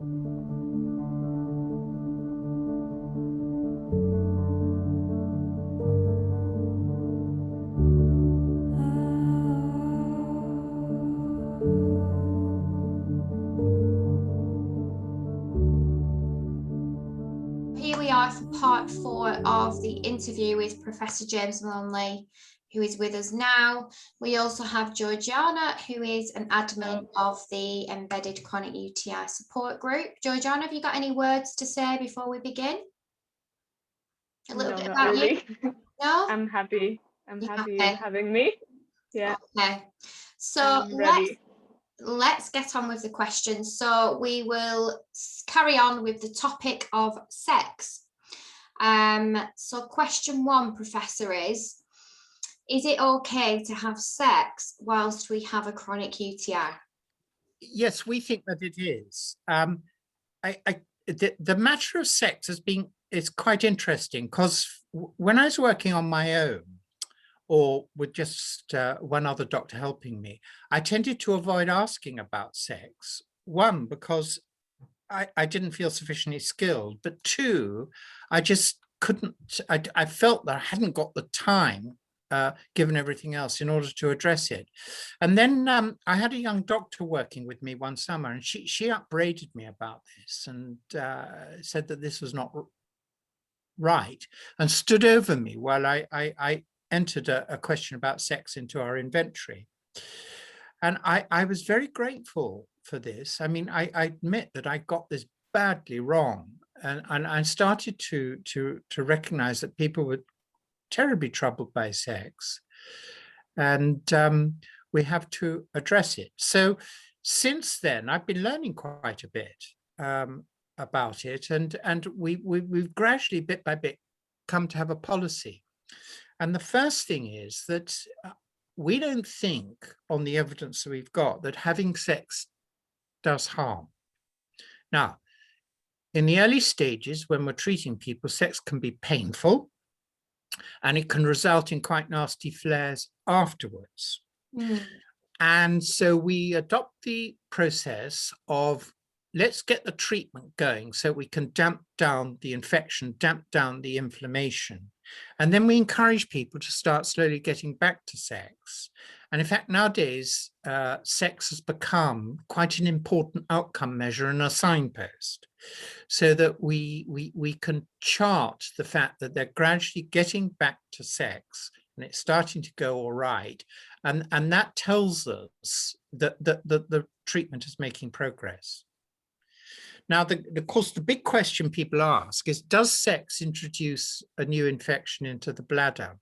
Here we are for part 4 of the interview with Professor James Malone-Lee, who is with us now. We also have Georgiana, who is an admin of the Embedded Chronic UTI Support Group. Georgiana, have you got any words to say before we begin? A little bit about you? No? I'm happy. I'm happy you're having me. Yeah. Okay. So let's get on with the questions. So we will carry on with the topic of sex. So question 1, Professor, is it okay to have sex whilst we have a chronic UTI? Yes, we think that it is. The matter of sex is quite interesting, because when I was working on my own, or with just one other doctor helping me, I tended to avoid asking about sex. 1, because I didn't feel sufficiently skilled, but 2, I just couldn't, I felt that I hadn't got the time, given everything else, in order to address it. And then I had a young doctor working with me one summer, and she upbraided me about this and said that this was not right, and stood over me while I entered a question about sex into our inventory. And I was very grateful for this. I mean, I admit that I got this badly wrong, and I started to recognize that people were terribly troubled by sex, and we have to address it. So since then, I've been learning quite a bit about it, and we've gradually, bit by bit, come to have a policy. And the first thing is that we don't think, on the evidence that we've got, that having sex does harm. Now, in the early stages, when we're treating people, sex can be painful, and it can result in quite nasty flares afterwards. And so we adopt the process of, let's get the treatment going so we can damp down the infection, damp down the inflammation. And then we encourage people to start slowly getting back to sex. And in fact, nowadays, sex has become quite an important outcome measure and a signpost, so that we can chart the fact that they're gradually getting back to sex and it's starting to go all right. And that tells us that the treatment is making progress. Now, of course, the big question people ask is, does sex introduce a new infection into the bladder?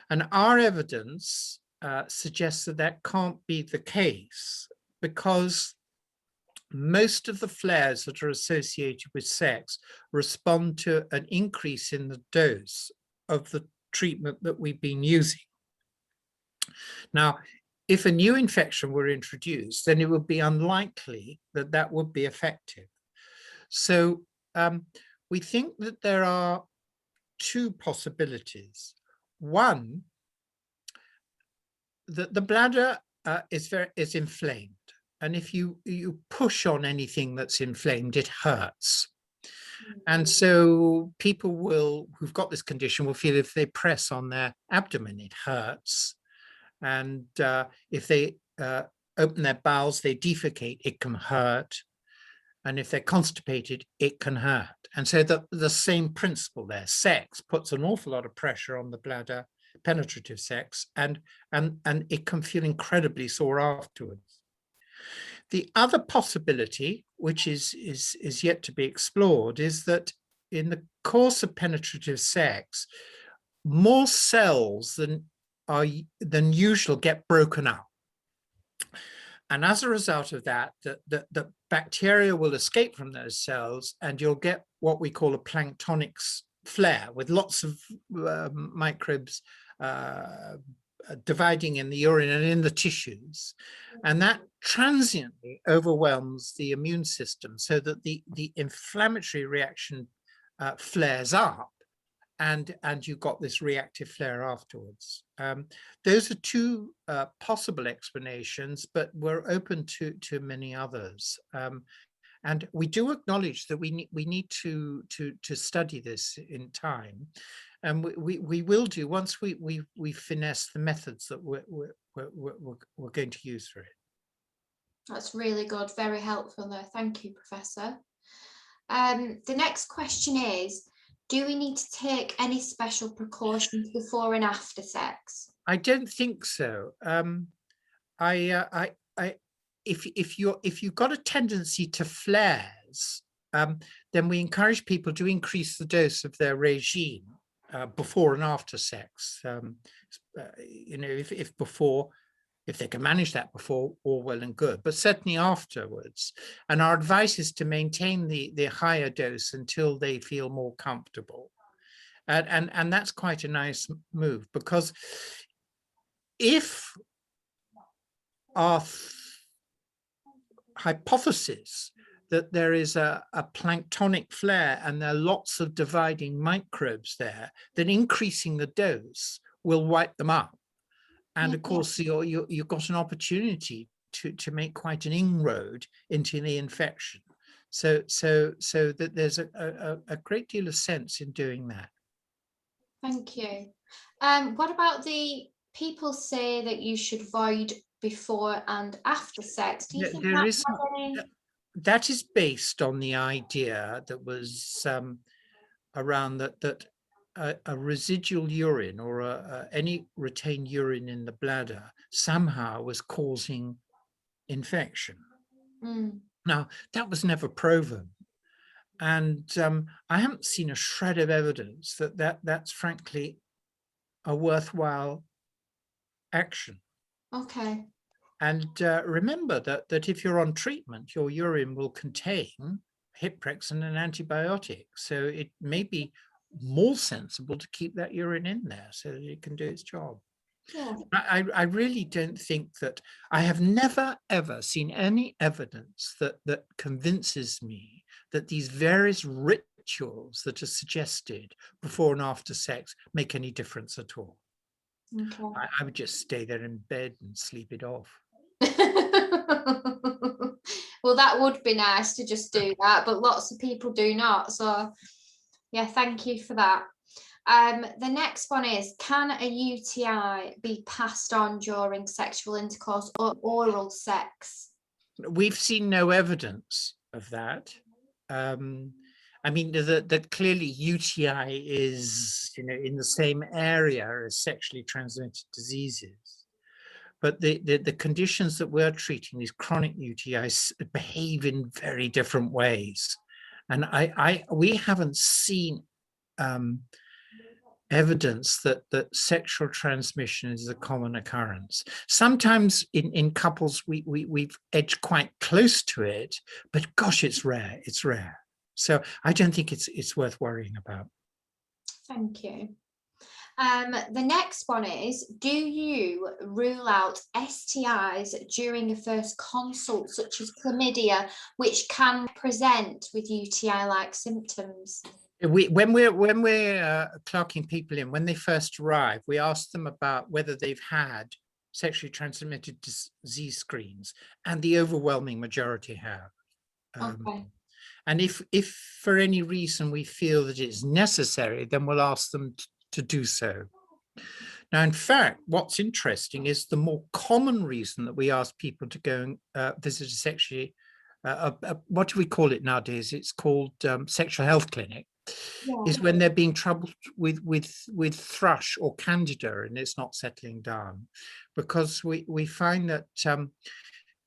And our evidence suggests that that can't be the case, because most of the flares that are associated with sex respond to an increase in the dose of the treatment that we've been using. Now, if a new infection were introduced, then it would be unlikely that that would be effective. So we think that there are 2 possibilities. One, that the bladder is inflamed, and if you push on anything that's inflamed, it hurts. And so people who've got this condition will feel if they press on their abdomen, it hurts. And if they open their bowels, they defecate, it can hurt. And if they're constipated, it can hurt. And so the same principle there, sex puts an awful lot of pressure on the bladder, penetrative sex, and it can feel incredibly sore afterwards. The other possibility, which is yet to be explored, is that in the course of penetrative sex, more cells than usual get broken up. And as a result of that, the bacteria will escape from those cells, and you'll get what we call a planktonic flare, with lots of microbes dividing in the urine and in the tissues. And that transiently overwhelms the immune system, so that the inflammatory reaction flares up, and you got this reactive flare afterwards. Those are 2 possible explanations, but we're open to many others. And we do acknowledge that we need to study this in time, and we will do once we finesse the methods that we're going to use for it. That's really good, very helpful there. Thank you, Professor. The next question is, do we need to take any special precautions before and after sex? I don't think so. If you've got a tendency to flares, then we encourage people to increase the dose of their regime before and after sex. You know, if they can manage that before, all well and good, but certainly afterwards. And our advice is to maintain the higher dose until they feel more comfortable. And that's quite a nice move, because if our hypothesis that there is a planktonic flare and there are lots of dividing microbes there, then increasing the dose will wipe them up. And of course, you've got an opportunity to make quite an inroad into the infection. So that there's a great deal of sense in doing that. Thank you. What about the people say that you should void before and after sex? Do you think that is based on the idea that was around that a residual urine or any retained urine in the bladder somehow was causing infection. Now, that was never proven. And I haven't seen a shred of evidence that's frankly a worthwhile action. Okay. And remember that if you're on treatment, your urine will contain Hyprex and an antibiotic. So it may be more sensible to keep that urine in there so that it can do its job. Yeah. I really don't think that, I have never ever seen any evidence that convinces me that these various rituals that are suggested before and after sex make any difference at all. Okay. I would just stay there in bed and sleep it off. Well, that would be nice to just do that, but lots of people do not. So yeah, thank you for that. The next one is, can a UTI be passed on during sexual intercourse or oral sex? We've seen no evidence of that. I mean, that clearly UTI is, you know, in the same area as sexually transmitted diseases. But the conditions that we're treating, these chronic UTIs, behave in very different ways. And we haven't seen evidence that sexual transmission is a common occurrence. Sometimes in couples, we've edged quite close to it, but gosh, it's rare. It's rare. So I don't think it's worth worrying about. Thank you. The next one is, do you rule out STIs during a first consult, such as chlamydia, which can present with UTI-like symptoms? When we're clerking people in, when they first arrive, we ask them about whether they've had sexually transmitted disease screens, and the overwhelming majority have. Okay. And if for any reason we feel that it's necessary, then we'll ask them to do so. Now, in fact, what's interesting is the more common reason that we ask people to go and visit a sexually, what do we call it nowadays? It's called sexual health clinic. Yeah. Is when they're being troubled with thrush or candida and it's not settling down, because we find that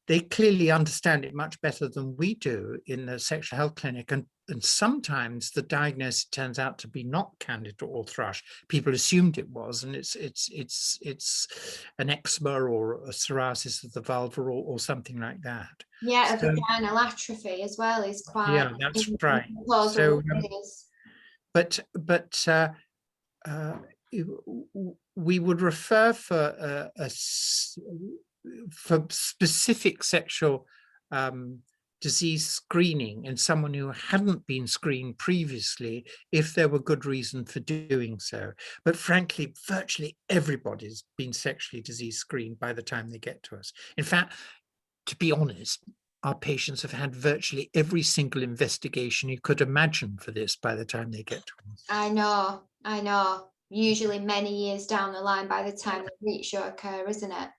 they clearly understand it much better than we do in the sexual health clinic, and sometimes the diagnosis turns out to be not candida or thrush. People assumed it was, and it's an eczema or a psoriasis of the vulva or something like that. Yeah, a vaginal atrophy as well is quite. Yeah, that's right. So, but we would refer for specific sexual disease screening in someone who hadn't been screened previously if there were good reason for doing so. But frankly, virtually everybody's been sexually disease screened by the time they get to us. In fact, to be honest, our patients have had virtually every single investigation you could imagine for this by the time they get to us. I know. Usually many years down the line by the time they reach your care, isn't it?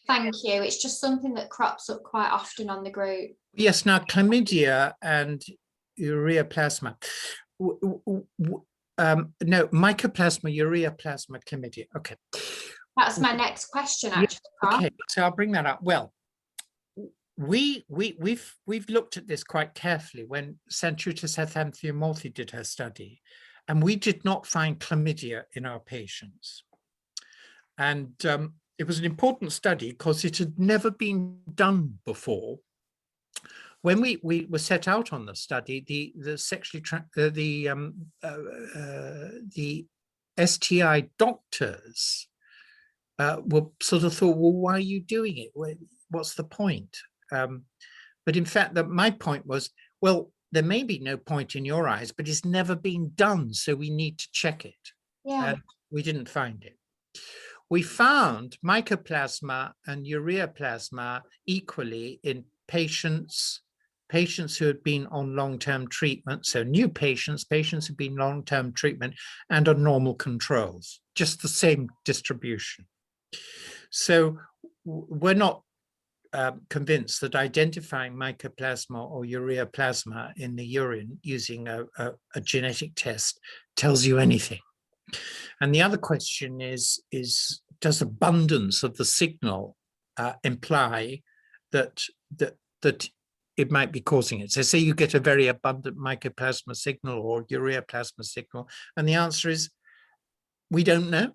Thank you. It's just something that crops up quite often on the group. Yes, now chlamydia and ureaplasma. No, mycoplasma, ureaplasma, chlamydia. Okay. That's my next question, actually. Okay, so I'll bring that up. Well, we've looked at this quite carefully when Utis Multi did her study, and we did not find chlamydia in our patients. And it was an important study because it had never been done before. When we were set out on the study, the STI doctors were sort of thought, well, why are you doing it? What's the point? But in fact, my point was, well, there may be no point in your eyes, but it's never been done, so we need to check it. Yeah. And we didn't find it. We found mycoplasma and ureaplasma equally in patients who had been on long-term treatment, so new patients who've been long-term treatment, and on normal controls, just the same distribution. So we're not convinced that identifying mycoplasma or ureaplasma in the urine using a genetic test tells you anything. And the other question is does abundance of the signal imply that it might be causing it? So say you get a very abundant mycoplasma signal or ureaplasma signal, and the answer is we don't know,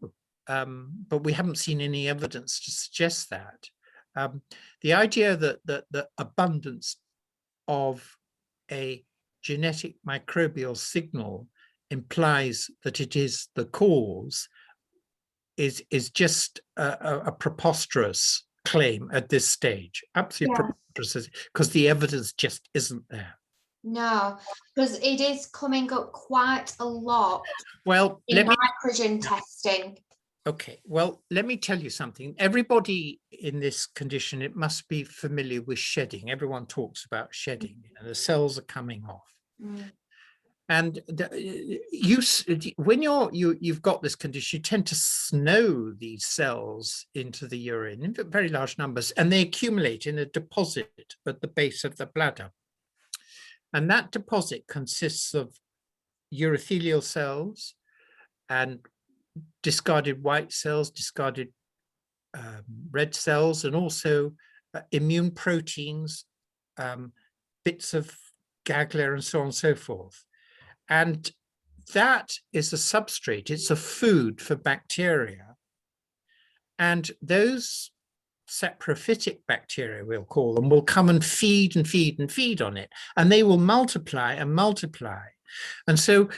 but we haven't seen any evidence to suggest that. The idea that the abundance of a genetic microbial signal implies that it is the cause is just a preposterous claim at this stage. Absolutely preposterous, because the evidence just isn't there. No, because it is coming up quite a lot. Well, in nitrogen testing. Okay, well, let me tell you something. Everybody in this condition, it must be familiar with shedding. Everyone talks about shedding, and the cells are coming off. Mm. And when you've got this condition, you tend to snow these cells into the urine in very large numbers, and they accumulate in a deposit at the base of the bladder. And that deposit consists of urothelial cells and discarded white cells, discarded red cells, and also immune proteins, bits of gaglia, and so on and so forth. And that is a substrate, it's a food for bacteria. And those saprophytic bacteria, we'll call them, will come and feed and feed and feed on it, and they will multiply and multiply. And so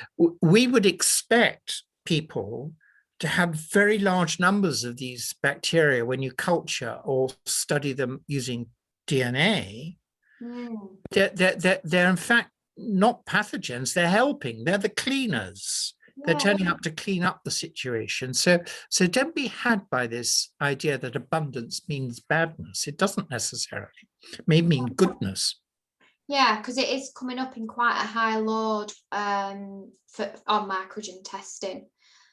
we would expect people to have very large numbers of these bacteria when you culture or study them using DNA. Mm. They're in fact not pathogens, they're helping, they're the cleaners. Yeah. They're turning up to clean up the situation. So don't be had by this idea that abundance means badness. It doesn't necessarily. It may mean goodness. Yeah, because it is coming up in quite a high load on microgen testing.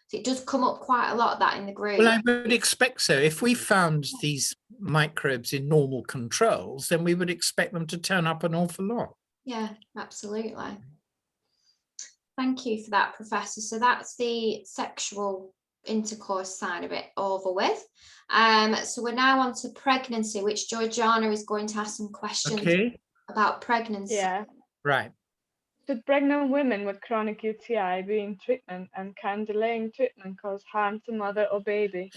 So it does come up quite a lot of that in the group. Well, I would expect so. If we found these microbes in normal controls, then we would expect them to turn up an awful lot. Yeah, absolutely. Thank you for that, Professor. So that's the sexual intercourse side of it over with. So we're now on to pregnancy, which Georgiana is going to ask some questions about pregnancy. Yeah. Right. Should pregnant women with chronic UTI be in treatment, and can delaying treatment cause harm to mother or baby?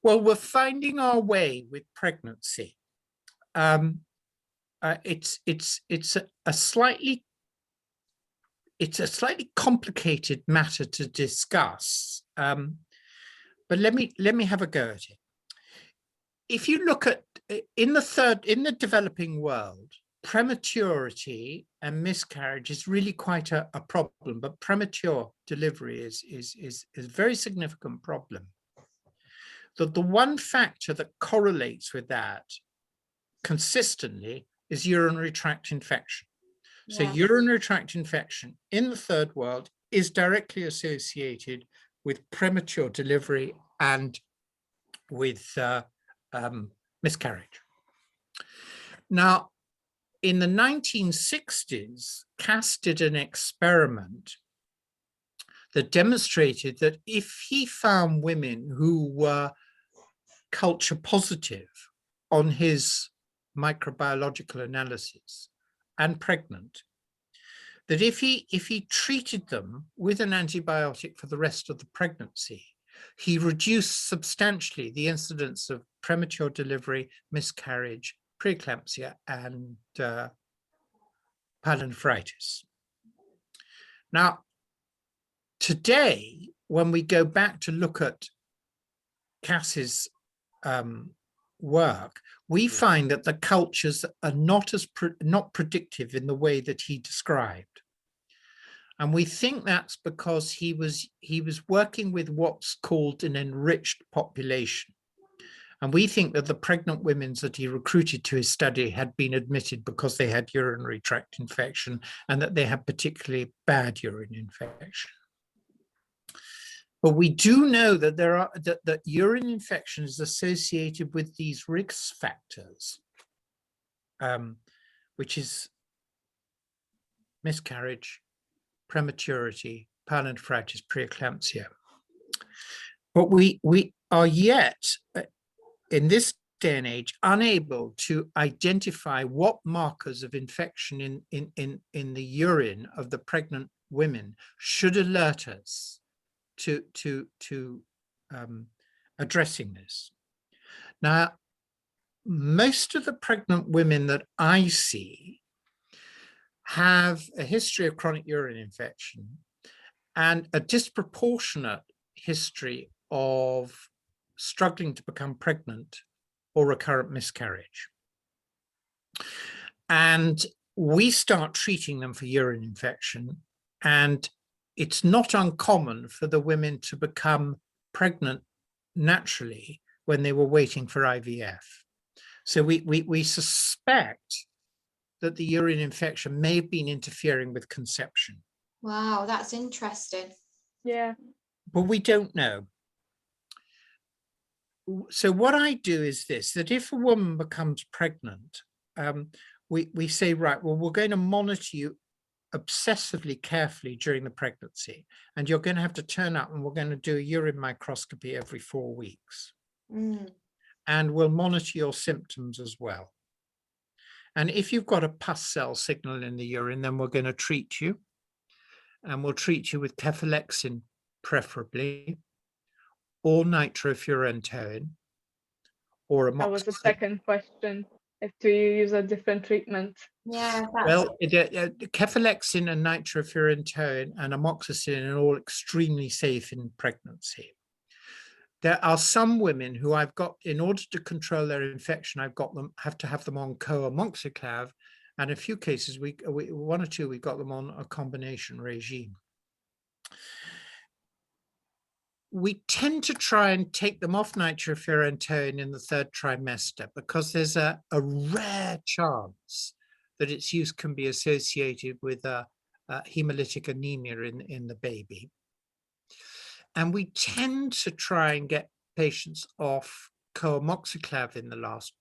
Well, we're finding our way with pregnancy. It's a slightly complicated matter to discuss, but let me have a go at it. If you look at in the developing world, prematurity and miscarriage is really quite a problem, but premature delivery is a very significant problem. The one factor that correlates with that consistently is urinary tract infection. So Yeah. urinary tract infection in the third world is directly associated with premature delivery and with miscarriage. Now, in the 1960s, Cass did an experiment that demonstrated that if he found women who were culture positive on his microbiological analysis and pregnant, that if he treated them with an antibiotic for the rest of the pregnancy, he reduced substantially the incidence of premature delivery, miscarriage, preeclampsia, and pyelonephritis. Now, today, when we go back to look at Cass's work, we find that the cultures are not predictive in the way that he described. And we think that's because he was working with what's called an enriched population. And we think that the pregnant women that he recruited to his study had been admitted because they had urinary tract infection and that they had particularly bad urine infection. But we do know that that urine infection is associated with these risk factors, which is miscarriage, prematurity, pyelonephritis, preeclampsia. But we are yet, in this day and age, unable to identify what markers of infection in the urine of the pregnant women should alert us to addressing this. Now, most of the pregnant women that I see have a history of chronic urine infection and a disproportionate history of struggling to become pregnant or recurrent miscarriage. And we start treating them for urine infection, and it's not uncommon for the women to become pregnant naturally when they were waiting for IVF. So we suspect that the urine infection may have been interfering with conception. Wow, that's interesting. Yeah. But we don't know. So what I do is this, that if a woman becomes pregnant, we say, right, well, we're going to monitor you obsessively carefully during the pregnancy, and you're going to have to turn up and we're going to do a urine microscopy every 4 weeks. And we'll monitor your symptoms as well. And if you've got a pus cell signal in the urine, then we're going to treat you, and we'll treat you with cephalexin preferably, or nitrofurantoin, or amoxicillin. That was the second question. If do you use a different treatment? Yeah. Well, cephalexin and nitrofurantoin and amoxicillin are all extremely safe in pregnancy. There are some women who I've got, in order to control their infection, have to have them on co-amoxiclav, and in a few cases, one or two, we got them on a combination regime. We tend to try and take them off nitrofurantoin in the third trimester because there's a rare chance that its use can be associated with a hemolytic anemia in the baby. And we tend to try and get patients off co-amoxiclav in the last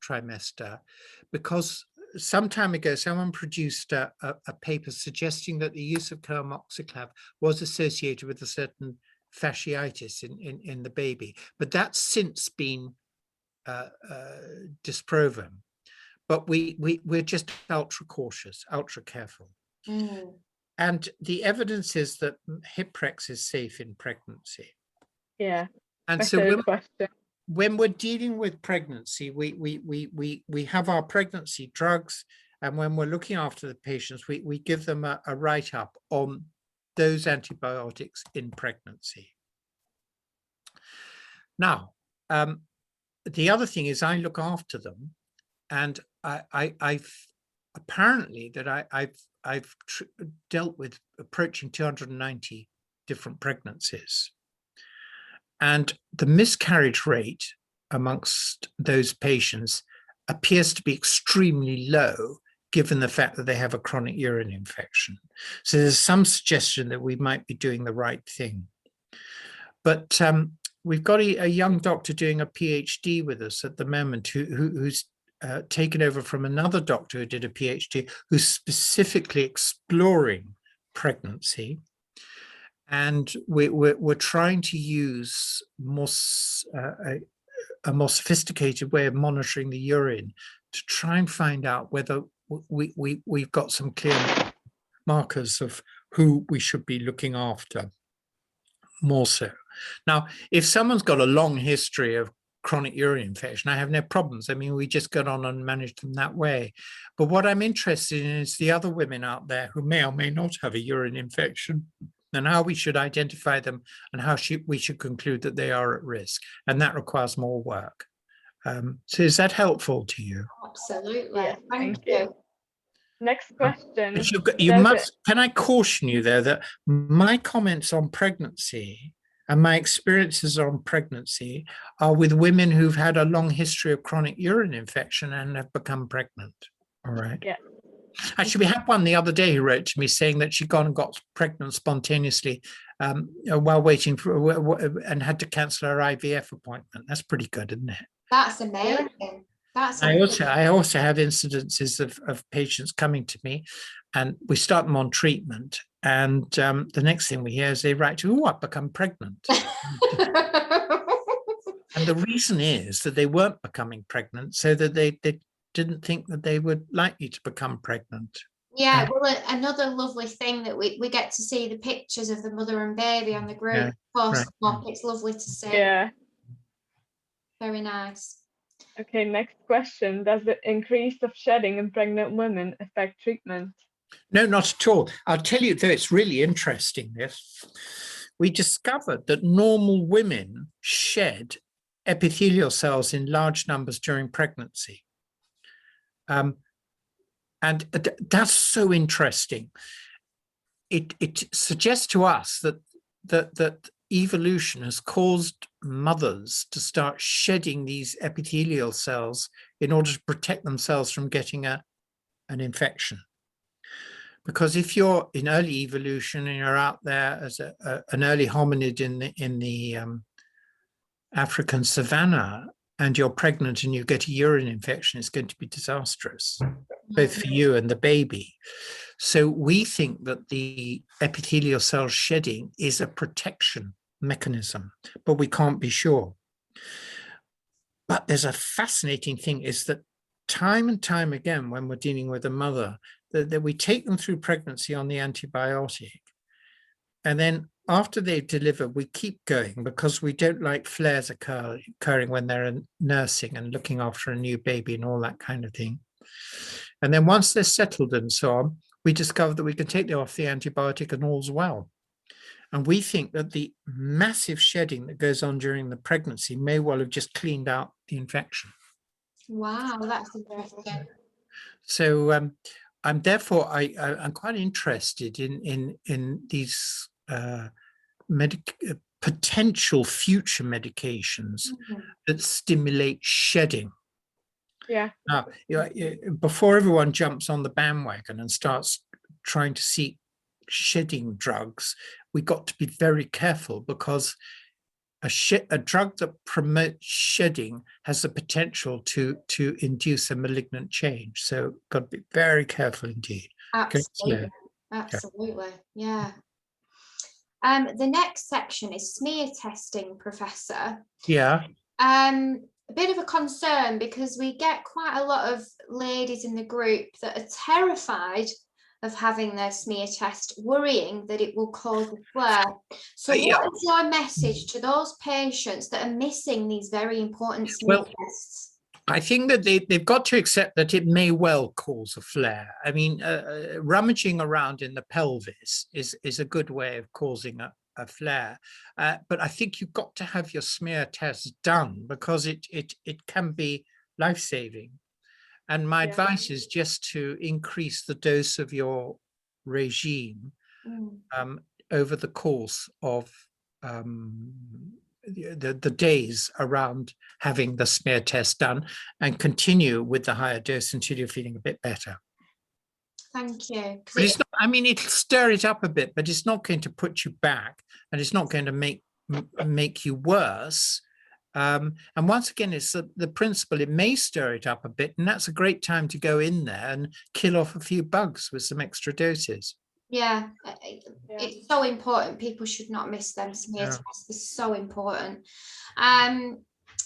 trimester because some time ago, someone produced a paper suggesting that the use of co-amoxiclav was associated with a certain fasciitis in the baby, but that's since been disproven. But we're just ultra cautious, ultra careful. And the evidence is that Hiprex is safe in pregnancy. Yeah. And so when we're dealing with pregnancy, we have our pregnancy drugs, and when we're looking after the patients, we give them a write-up on those antibiotics in pregnancy. Now, the other thing is I look after them, and I've apparently that I've dealt with approaching 290 different pregnancies, and the miscarriage rate amongst those patients appears to be extremely low, given the fact that they have a chronic urine infection. So there's some suggestion that we might be doing the right thing. But we've got a young doctor doing a PhD with us at the moment who's taken over from another doctor who did a PhD, who's specifically exploring pregnancy. And we're trying to use a more sophisticated way of monitoring the urine to try and find out whether we've got some clear markers of who we should be looking after more so. Now, if someone's got a long history of chronic urine infection, I have no problems. I mean, we just get on and manage them that way. But what I'm interested in is the other women out there who may or may not have a urine infection, and how we should identify them, and how we should conclude that they are at risk. And that requires more work. So is that helpful to you? Absolutely. Yes, Thank you. Next question. You must, can I caution you there that my comments on pregnancy and my experiences on pregnancy are with women who've had a long history of chronic urine infection and have become pregnant. All right. Yeah. Actually, we had one the other day who wrote to me saying that she'd gone and got pregnant spontaneously while waiting for, and had to cancel her IVF appointment. That's pretty good, isn't it? That's amazing. That's I also have incidences of patients coming to me, and we start them on treatment, and the next thing we hear is they write, "Oh, I've become pregnant." And the reason is that they weren't becoming pregnant, so that they didn't think that they were likely to become pregnant. Yeah, well, another lovely thing that we get to see the pictures of the mother and baby on the group post. Right. It's lovely to see. Yeah. Very nice. Okay, next question. Does the increase of shedding in pregnant women affect treatment? No, not at all. I'll tell you, though, it's really interesting, this. We discovered that normal women shed epithelial cells in large numbers during pregnancy. And that's so interesting. It suggests to us that evolution has caused mothers to start shedding these epithelial cells in order to protect themselves from getting an infection. Because if you're in early evolution and you're out there as an early hominid in the African savanna, and you're pregnant and you get a urine infection, it's going to be disastrous, both for you and the baby. So we think that the epithelial cell shedding is a protection mechanism, but we can't be sure. But there's a fascinating thing, is that time and time again, when we're dealing with a mother, that we take them through pregnancy on the antibiotic, and then after they deliver, we keep going because we don't like flares occurring when they're nursing and looking after a new baby and all that kind of thing. And then once they're settled and so on, we discover that we can take them off the antibiotic and all's well. And we think that the massive shedding that goes on during the pregnancy may well have just cleaned out the infection. Wow, that's interesting. So I'm quite interested in these potential future medications that stimulate shedding. Yeah. Now, before everyone jumps on the bandwagon and starts trying to seek shedding drugs, we got to be very careful, because a drug that promotes shedding has the potential to induce a malignant change. So got to be very careful indeed. Absolutely. Okay. Absolutely. Yeah. The next section is smear testing, Professor. Yeah. A bit of a concern, because we get quite a lot of ladies in the group that are terrified of having their smear test, worrying that it will cause a flare. So what is your message to those patients that are missing these very important smear tests? I think that they've got to accept that it may well cause a flare. I mean, rummaging around in the pelvis is a good way of causing a flare. But I think you've got to have your smear test done, because it can be life-saving. And my advice is just to increase the dose of your regime over the course of the days around having the smear test done, and continue with the higher dose until you're feeling a bit better. Thank you. But it's not, I mean, it'll stir it up a bit, but it's not going to put you back, and it's not going to make you worse. And once again, it's the principle, it may stir it up a bit, and that's a great time to go in there and kill off a few bugs with some extra doses. Yeah, it's so important. People should not miss them smear tests. It's so important.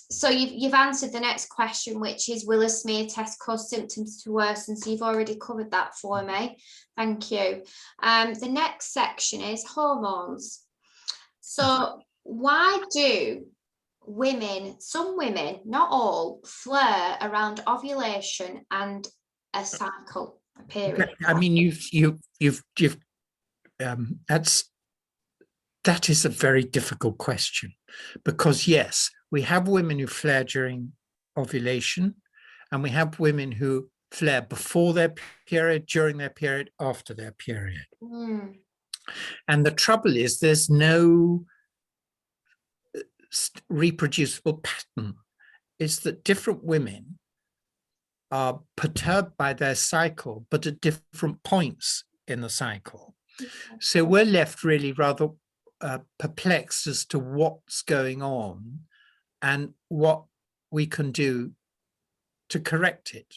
So you've answered the next question, which is, will a smear test cause symptoms to worsen? So you've already covered that for me. Thank you. The next section is hormones. So why do some women, not all, flare around ovulation and a cycle, a period? I mean, that is a very difficult question, because yes, we have women who flare during ovulation, and we have women who flare before their period, during their period, after their period. And the trouble is, there's no reproducible pattern. It's that different women are perturbed by their cycle, but at different points in the cycle. So we're left really rather perplexed as to what's going on and what we can do to correct it.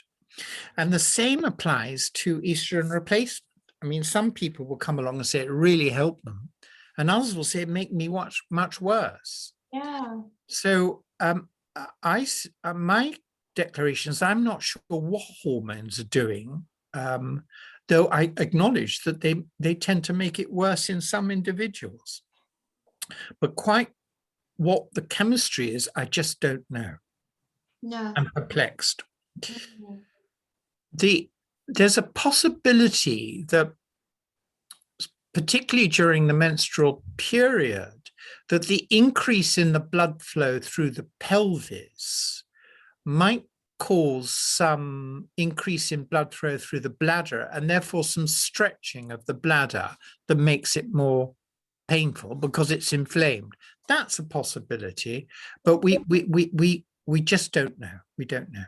And the same applies to estrogen replacement. I mean, some people will come along and say it really helped them, and others will say it made me much worse. Yeah. So my declaration is, I'm not sure what hormones are doing, though I acknowledge that they tend to make it worse in some individuals. But quite what the chemistry is, I just don't know. No. I'm perplexed. There's a possibility that, particularly during the menstrual period, that the increase in the blood flow through the pelvis might cause some increase in blood flow through the bladder, and therefore some stretching of the bladder that makes it more painful because it's inflamed. That's a possibility, but we just don't know. We don't know.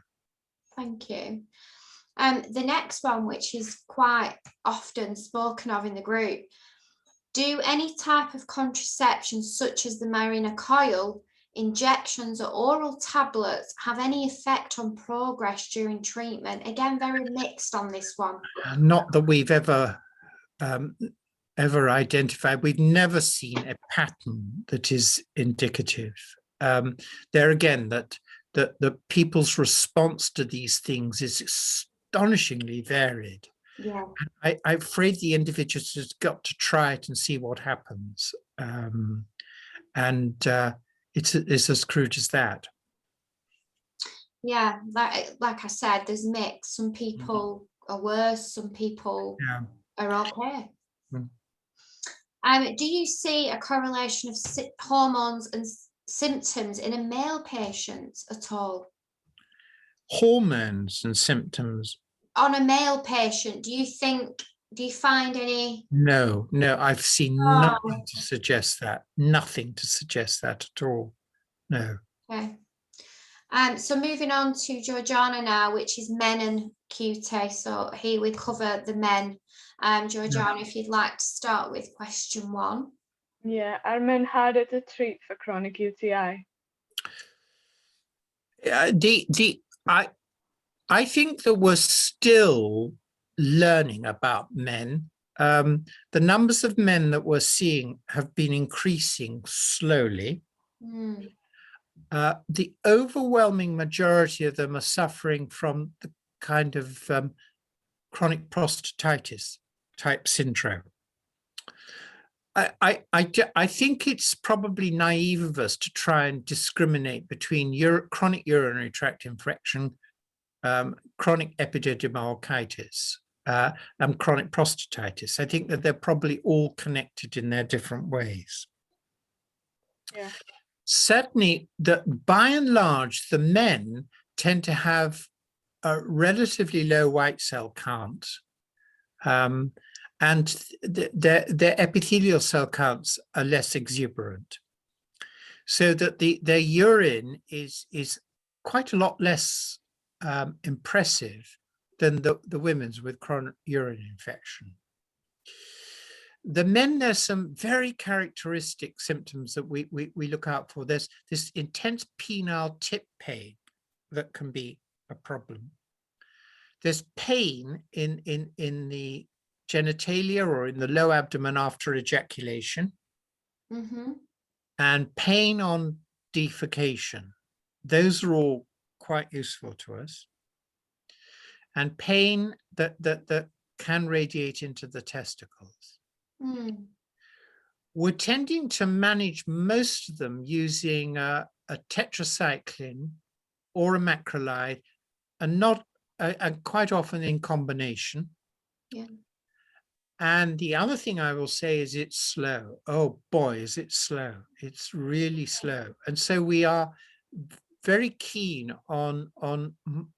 Thank you. The next one, which is quite often spoken of in the group, do any type of contraception, such as the Mirena coil, injections or oral tablets, have any effect on progress during treatment? Again, very mixed on this one. Not that we've ever identified. We've never seen a pattern that is indicative. There again, that the people's response to these things is astonishingly varied. Yeah. I'm afraid the individuals has got to try it and see what happens. It's as crude as that. Yeah, like I said, there's mix. Some people are worse, some people are okay. Do you see a correlation of hormones and symptoms in a male patient at all? Hormones and symptoms? On a male patient, do you find any? No, I've seen nothing to suggest that. Nothing to suggest that at all. No. Okay. So moving on to Georgiana now, which is men and QT. So here we cover the men. Georgiana, if you'd like to start with question 1. Yeah, are men harder to treat for chronic UTI? I think that we're still learning about men. The numbers of men that we're seeing have been increasing slowly. The overwhelming majority of them are suffering from the kind of chronic prostatitis type syndrome. I think it's probably naive of us to try and discriminate between chronic urinary tract infection, chronic epididymolycitis, and chronic prostatitis. I think that they're probably all connected in their different ways. Yeah. Certainly, by and large, the men tend to have a relatively low white cell count, and their epithelial cell counts are less exuberant. so that their urine is quite a lot less impressive than the women's with chronic urine infection. The men, there's some very characteristic symptoms that we look out for. There's this intense penile tip pain that can be a problem. There's pain in the genitalia or in the low abdomen after ejaculation, and pain on defecation. Those are all quite useful to us. And pain that can radiate into the testicles. We're tending to manage most of them using a tetracycline or a macrolide, and quite often in combination. Yeah. And the other thing I will say is it's slow. Oh boy, is it slow. It's really slow. And so we are very keen on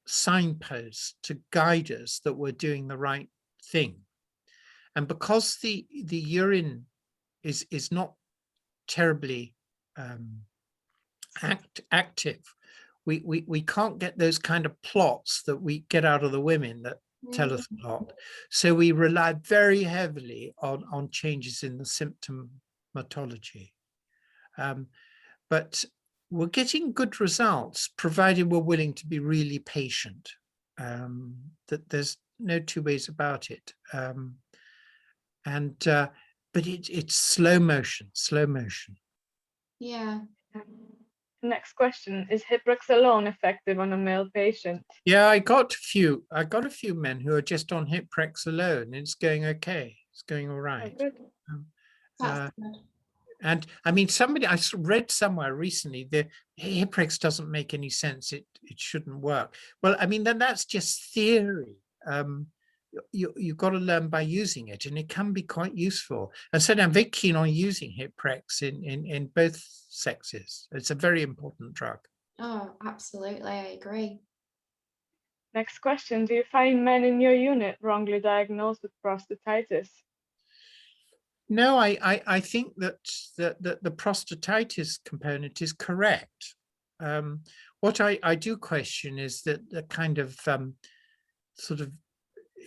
signposts to guide us that we're doing the right thing. And because the urine is not terribly active, we can't get those kind of plots that we get out of the women that tell us a lot. So we rely very heavily on changes in the symptomatology. But we're getting good results, provided we're willing to be really patient. That there's no two ways about it. But it's slow motion. Yeah. Next question, is Hyprexalone effective on a male patient? Yeah, I got a few men who are just on Hyprex alone. It's going okay. It's going all right. Oh, good. That's good. And I mean, I read somewhere recently the Hyprex doesn't make any sense. It shouldn't work. Well, I mean, then that's just theory. You've got to learn by using it, and it can be quite useful. And so I'm very keen on using Hyprex in both sexes. It's a very important drug. Oh, absolutely. I agree. Next question, do you find men in your unit wrongly diagnosed with prostatitis? No, I think that the prostatitis component is correct. What I do question is that the kind of sort of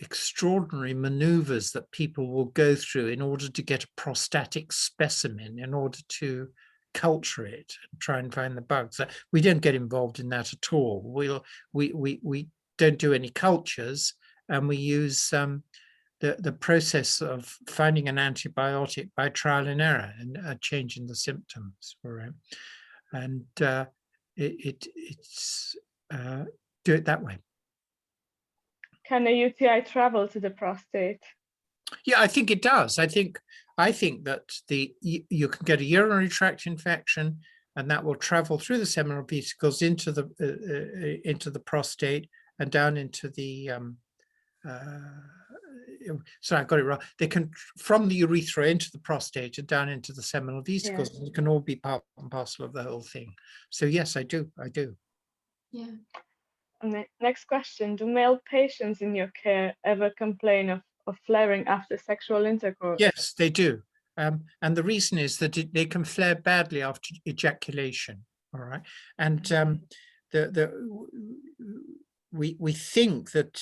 extraordinary maneuvers that people will go through in order to get a prostatic specimen, in order to culture it and try and find the bugs. We don't get involved in that at all. We don't do any cultures, and we use the process of finding an antibiotic by trial and error and changing the symptoms for it. And it's do it that way. Can a UTI travel to the prostate? Yeah, I think it does. I think that you can get a urinary tract infection, and that will travel through the seminal vesicles into the prostate and down into the sorry, I got it wrong. They can from the urethra into the prostate and down into the seminal vesicles. Yeah. And it can all be part and parcel of the whole thing. So yes, I do. Yeah. And the next question, do male patients in your care ever complain of flaring after sexual intercourse? Yes, they do. And the reason is that they can flare badly after ejaculation. All right. And we think that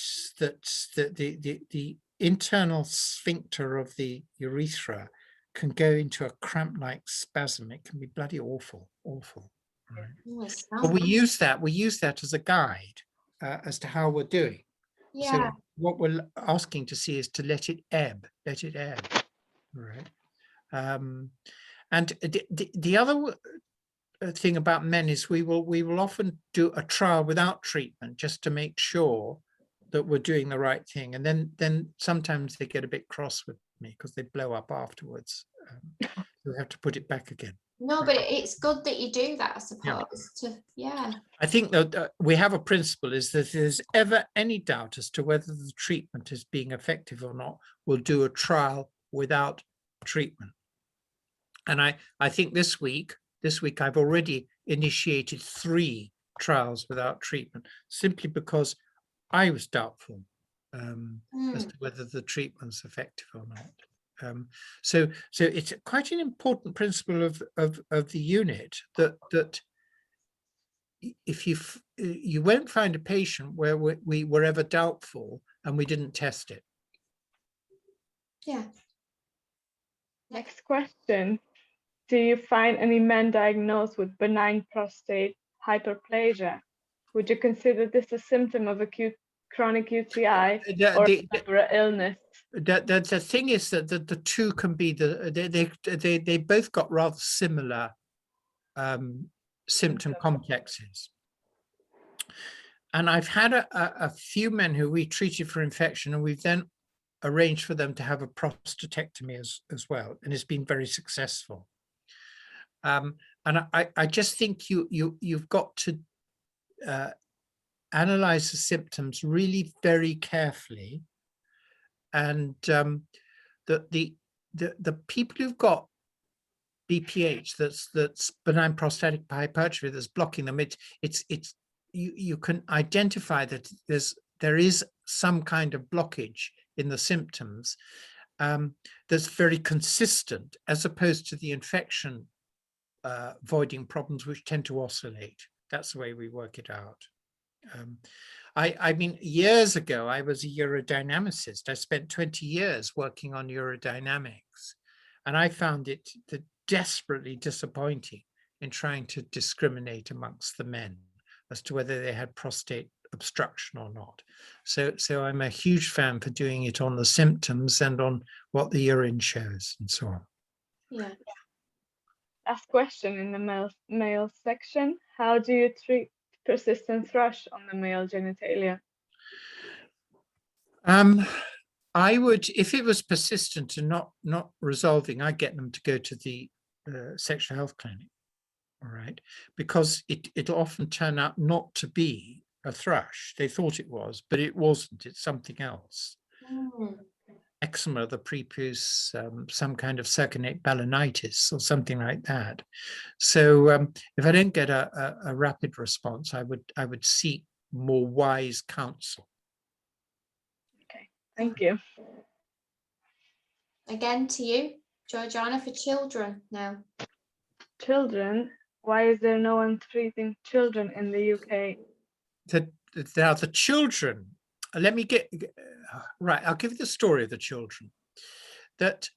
the internal sphincter of the urethra can go into a cramp-like spasm. It can be bloody awful. Right. But we use that as a guide as to how we're doing. Yeah. So what we're asking to see is to let it ebb. Right. And the other thing about men is we will often do a trial without treatment just to make sure that we're doing the right thing, and then sometimes they get a bit cross with me because they blow up afterwards. We have to put it back again. No, but it's good that you do that, I suppose. Yeah. I think that we have a principle is that if there's ever any doubt as to whether the treatment is being effective or not, we'll do a trial without treatment. And I think this week I've already initiated 3 trials without treatment, simply because I was doubtful as to whether the treatment's effective or not. So it's quite an important principle of the unit that if you won't find a patient where we were ever doubtful and we didn't test it. Yeah. Next question. Do you find any men diagnosed with benign prostate hyperplasia? Would you consider this a symptom of acute chronic UTI or a separate illness? The thing is that the two can be they both got rather similar symptom complexes. And I've had a few men who we treated for infection, and we've then arranged for them to have a prostatectomy as well, and it's been very successful. And I just think you've got to analyze the symptoms really very carefully, and the people who've got BPH, that's benign prostatic hypertrophy, that's blocking them, you can identify that there is some kind of blockage in the symptoms that's very consistent, as opposed to the infection voiding problems, which tend to oscillate. That's the way we work it out. I mean, years ago, I was a urodynamicist. I spent 20 years working on urodynamics, and I found it desperately disappointing in trying to discriminate amongst the men as to whether they had prostate obstruction or not. So I'm a huge fan for doing it on the symptoms and on what the urine shows and so on. Yeah. Last question in the male section. How do you treat persistent thrush on the male genitalia? I would, if it was persistent and not resolving, I'd get them to go to the sexual health clinic. All right, because it'll often turn out not to be a thrush. They thought it was, but it wasn't. It's something else. Eczema of the prepuce, some kind of circinate balanitis or something like that. So if I don't get a rapid response, I would seek more wise counsel. Okay, thank you. Again to you, Georgiana, for children now. Children. Why is there no one treating children in the UK? The children, let me get, right, I'll give you the story of the children. That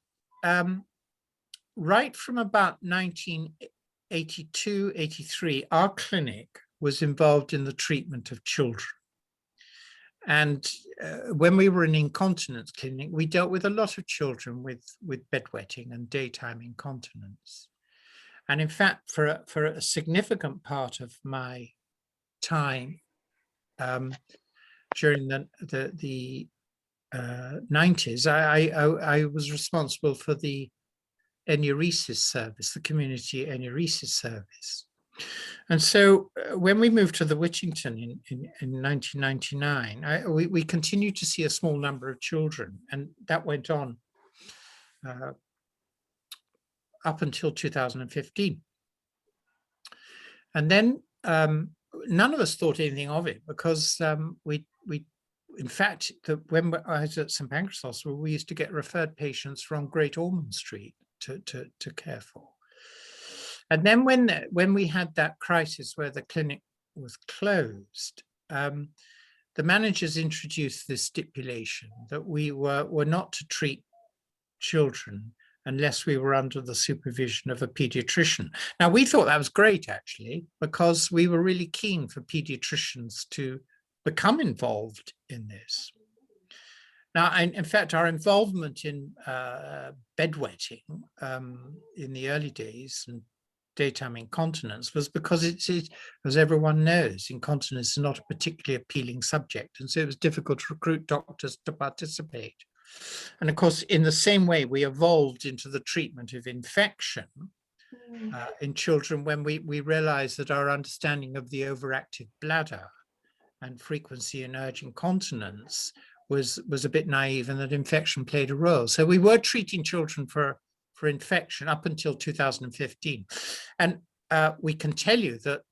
right from about 1982, 83, our clinic was involved in the treatment of children. And when we were an incontinence clinic, we dealt with a lot of children with bedwetting and daytime incontinence. And in fact, for a significant part of my time during the 90s, I was responsible for the enuresis service, the community enuresis service. And so when we moved to the Whittington in 1999, we continued to see a small number of children, and that went on up until 2015. And then none of us thought anything of it, because in fact, when I was at St Pancras Hospital, we used to get referred patients from Great Ormond Street to care for. And then when we had that crisis where the clinic was closed, the managers introduced this stipulation that we were not to treat children unless we were under the supervision of a pediatrician. Now, we thought that was great, actually, because we were really keen for pediatricians to become involved in this. Now, in fact, our involvement in bedwetting in the early days and daytime incontinence was because as everyone knows, incontinence is not a particularly appealing subject, and so it was difficult to recruit doctors to participate. And of course, in the same way, we evolved into the treatment of infection in children when we realized that our understanding of the overactive bladder and frequency and urge incontinence was a bit naive, and that infection played a role. So we were treating children for infection up until 2015. And we can tell you that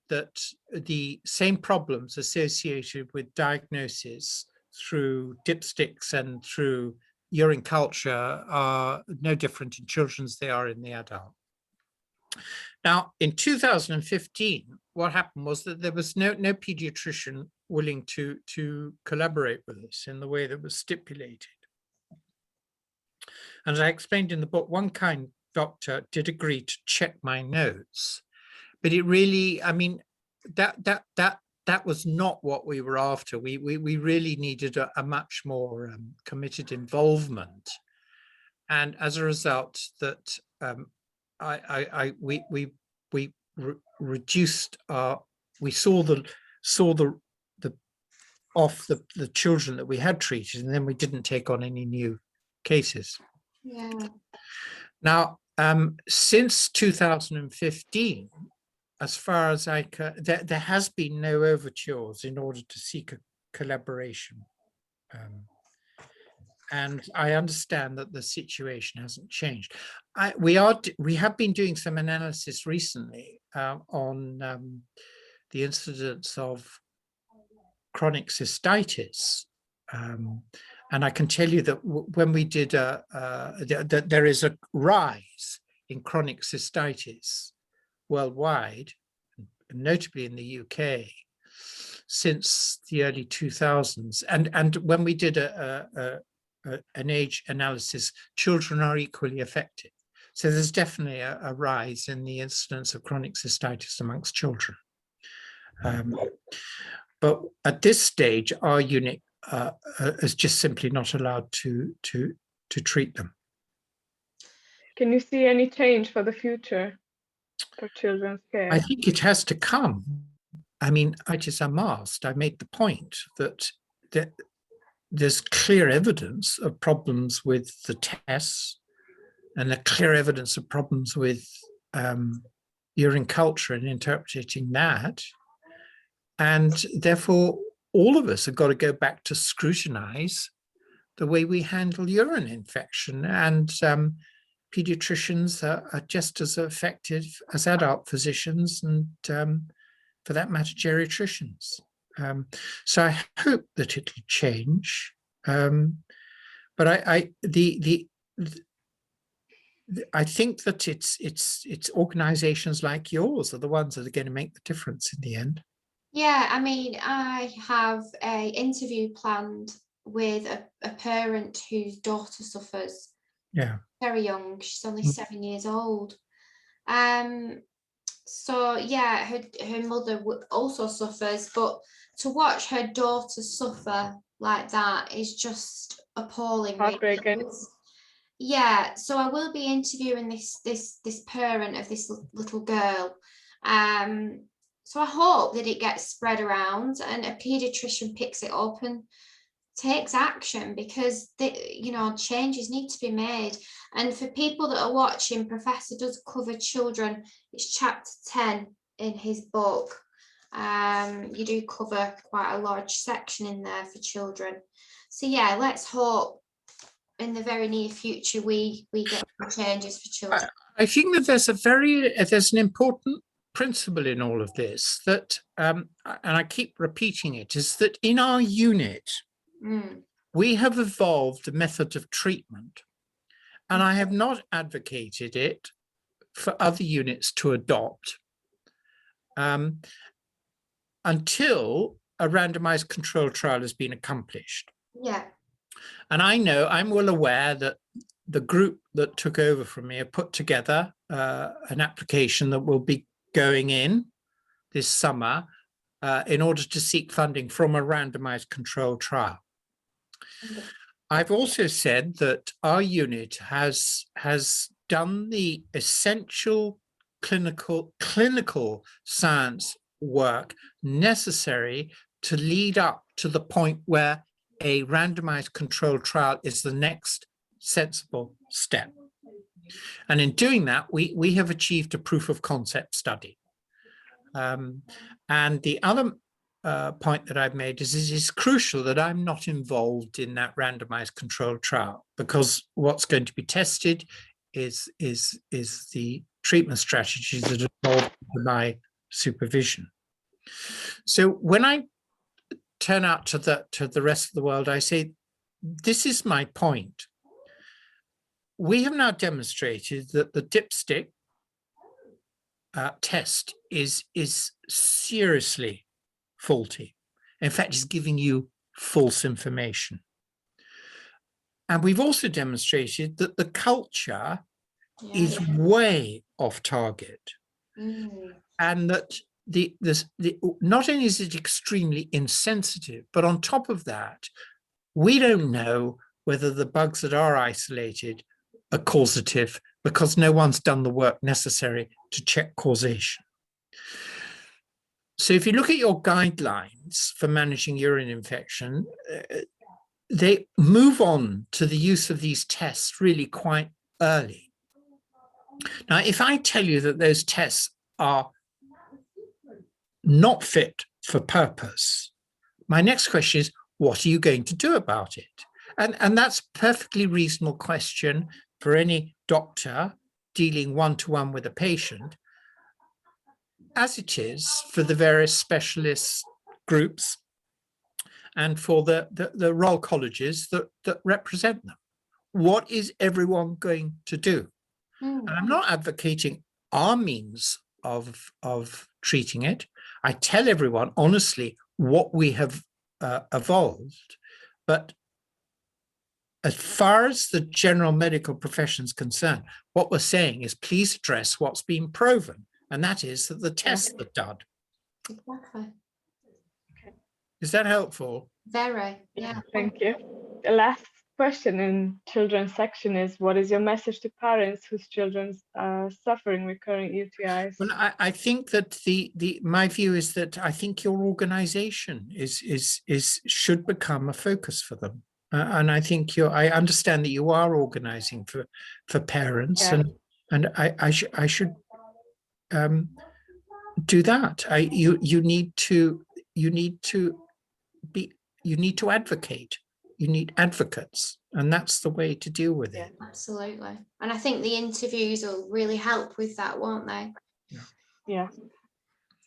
the same problems associated with diagnosis through dipsticks and through urine culture are no different in children as they are in the adult. Now, in 2015, what happened was that there was no pediatrician willing to collaborate with us in the way that was stipulated. And as I explained in the book, one kind doctor did agree to check my notes, but it really, I mean, that was not what we were after. We really needed a much more committed involvement, and as a result, that we reduced our. We saw the children that we had treated, and then we didn't take on any new cases. Yeah. Now, since 2015. As far as I can, there has been no overtures in order to seek a collaboration. And I understand that the situation hasn't changed. We have been doing some analysis recently on the incidence of chronic cystitis. And I can tell you that when we did, that there is a rise in chronic cystitis worldwide, notably in the UK, since the early 2000s. And when we did an age analysis, children are equally affected. So there's definitely a rise in the incidence of chronic cystitis amongst children. But at this stage, our unit is just simply not allowed to treat them. Can you see any change for the future for children's care? I think it has to come. I mean, Cystitis Unmasked, I made the point that there's clear evidence of problems with the tests and a clear evidence of problems with urine culture and interpreting that. And therefore, all of us have got to go back to scrutinize the way we handle urine infection. And pediatricians are just as effective as adult physicians and, for that matter, geriatricians. So I hope that it'll change. But I think that it's organizations like yours are the ones that are going to make the difference in the end. Yeah, I mean, I have an interview planned with a parent whose daughter suffers. Yeah. Very young, she's only 7 years old. So yeah, her mother also suffers, but to watch her daughter suffer like that is just appalling. Heartbreaking. Yeah, so I will be interviewing this parent of this little girl. So I hope that it gets spread around and a pediatrician picks it up and takes action, because changes need to be made. And for people that are watching, Professor does cover children. It's chapter 10 in his book. You do cover quite a large section in there for children. So yeah, let's hope in the very near future we get changes for children. I think that there's an important principle in all of this that, and I keep repeating it, is that in our unit, we have evolved a method of treatment, and I have not advocated it for other units to adopt until a randomized controlled trial has been accomplished. Yeah. And I'm well aware that the group that took over from me have put together an application that will be going in this summer in order to seek funding from a randomized controlled trial. Okay. I've also said that our unit has done the essential clinical science work necessary to lead up to the point where a randomized controlled trial is the next sensible step. And in doing that, we have achieved a proof of concept study. And the other point that I've made is it is crucial that I'm not involved in that randomized controlled trial, because what's going to be tested is the treatment strategies that are involved in my supervision. So when I turn out to the rest of the world, I say, this is my point. we have now demonstrated that the dipstick test is seriously faulty. In fact, it's giving you false information. And we've also demonstrated that the culture is way off target, and that not only is it extremely insensitive, but on top of that, we don't know whether the bugs that are isolated are causative, because no one's done the work necessary to check causation. So if you look at your guidelines for managing urine infection, they move on to the use of these tests really quite early. Now, if I tell you that those tests are not fit for purpose, my next question is, what are you going to do about it? And that's a perfectly reasonable question for any doctor dealing one-to-one with a patient, as it is for the various specialist groups and for the royal colleges that represent them. What is everyone going to do? And I'm not advocating our means of treating it. I tell everyone honestly what we have evolved, but as far as the general medical profession is concerned, what we're saying is please address what's been proven, and that is that the tests are done. Exactly. Is that helpful? Very, yeah. Thank you. The last question in children's section is, what is your message to parents whose children are suffering recurring UTIs? Well, I think that my view is that I think your organization should become a focus for them. And I think I understand that you are organizing for parents, and I should do that. You need to advocate. You need advocates, and that's the way to deal with it. Absolutely. And I think the interviews will really help with that, won't they? Yeah.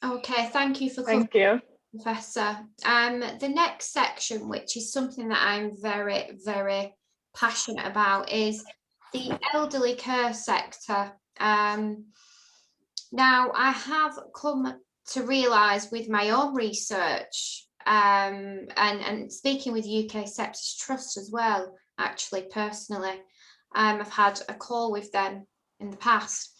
Okay, thank you for Thank you, Professor. The next section, which is something that I'm very, very passionate about, is the elderly care sector. Now, I have come to realise with my own research and speaking with UK Sepsis Trust as well, actually, personally, I've had a call with them in the past.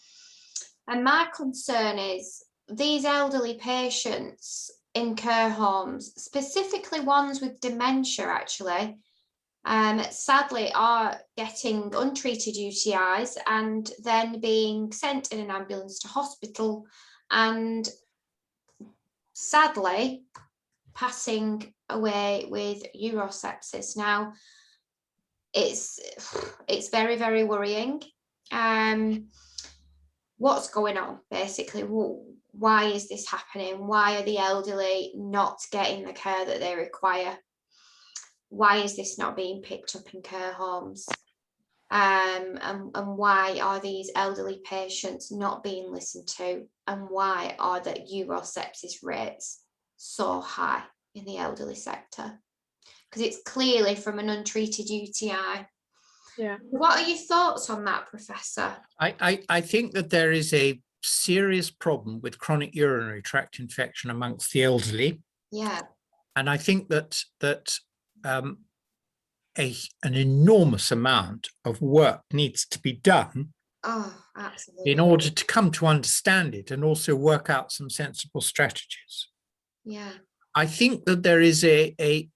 And my concern is these elderly patients in care homes, specifically ones with dementia, actually, sadly are getting untreated UTIs and then being sent in an ambulance to hospital and sadly passing away with urosepsis. Now, it's very, very worrying. What's going on, basically? Why is this happening? Why are the elderly not getting the care that they require? Why is this not being picked up in care homes? And why are these elderly patients not being listened to? And why are the urosepsis rates so high in the elderly sector? Because it's clearly from an untreated UTI. Yeah. What are your thoughts on that, Professor? I think that there is a serious problem with chronic urinary tract infection amongst the elderly. Yeah. And I think that an enormous amount of work needs to be done absolutely, in order to come to understand it and also work out some sensible strategies. Yeah. I think that there is a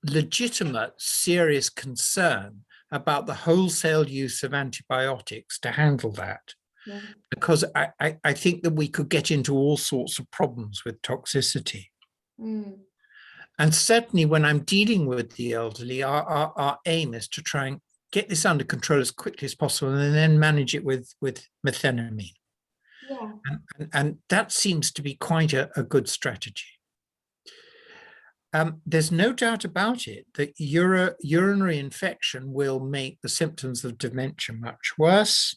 legitimate, serious concern about the wholesale use of antibiotics to handle that. Yeah. Because I think that we could get into all sorts of problems with toxicity. And certainly when I'm dealing with the elderly, our aim is to try and get this under control as quickly as possible and then manage it with methenamine. Yeah. And that seems to be quite a good strategy. There's no doubt about it that urinary infection will make the symptoms of dementia much worse.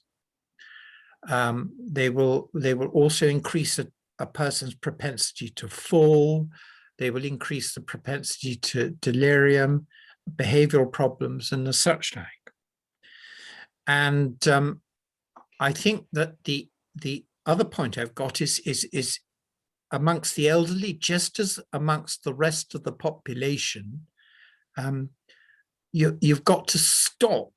They will also increase a person's propensity to fall. They will increase the propensity to delirium, behavioral problems, and the such like. And I think that the other point I've got is amongst the elderly, just as amongst the rest of the population, you've got to stop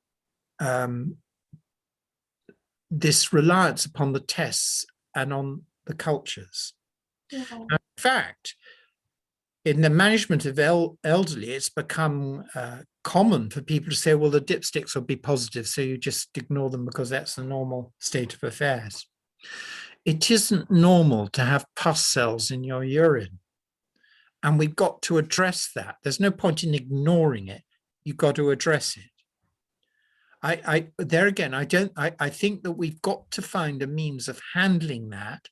this reliance upon the tests and on the cultures. Yeah. In fact, in the management of elderly, it's become common for people to say, well, the dipsticks will be positive, so you just ignore them because that's the normal state of affairs. It isn't normal to have pus cells in your urine. And we've got to address that. There's no point in ignoring it. You've got to address it. There again, I think that we've got to find a means of handling that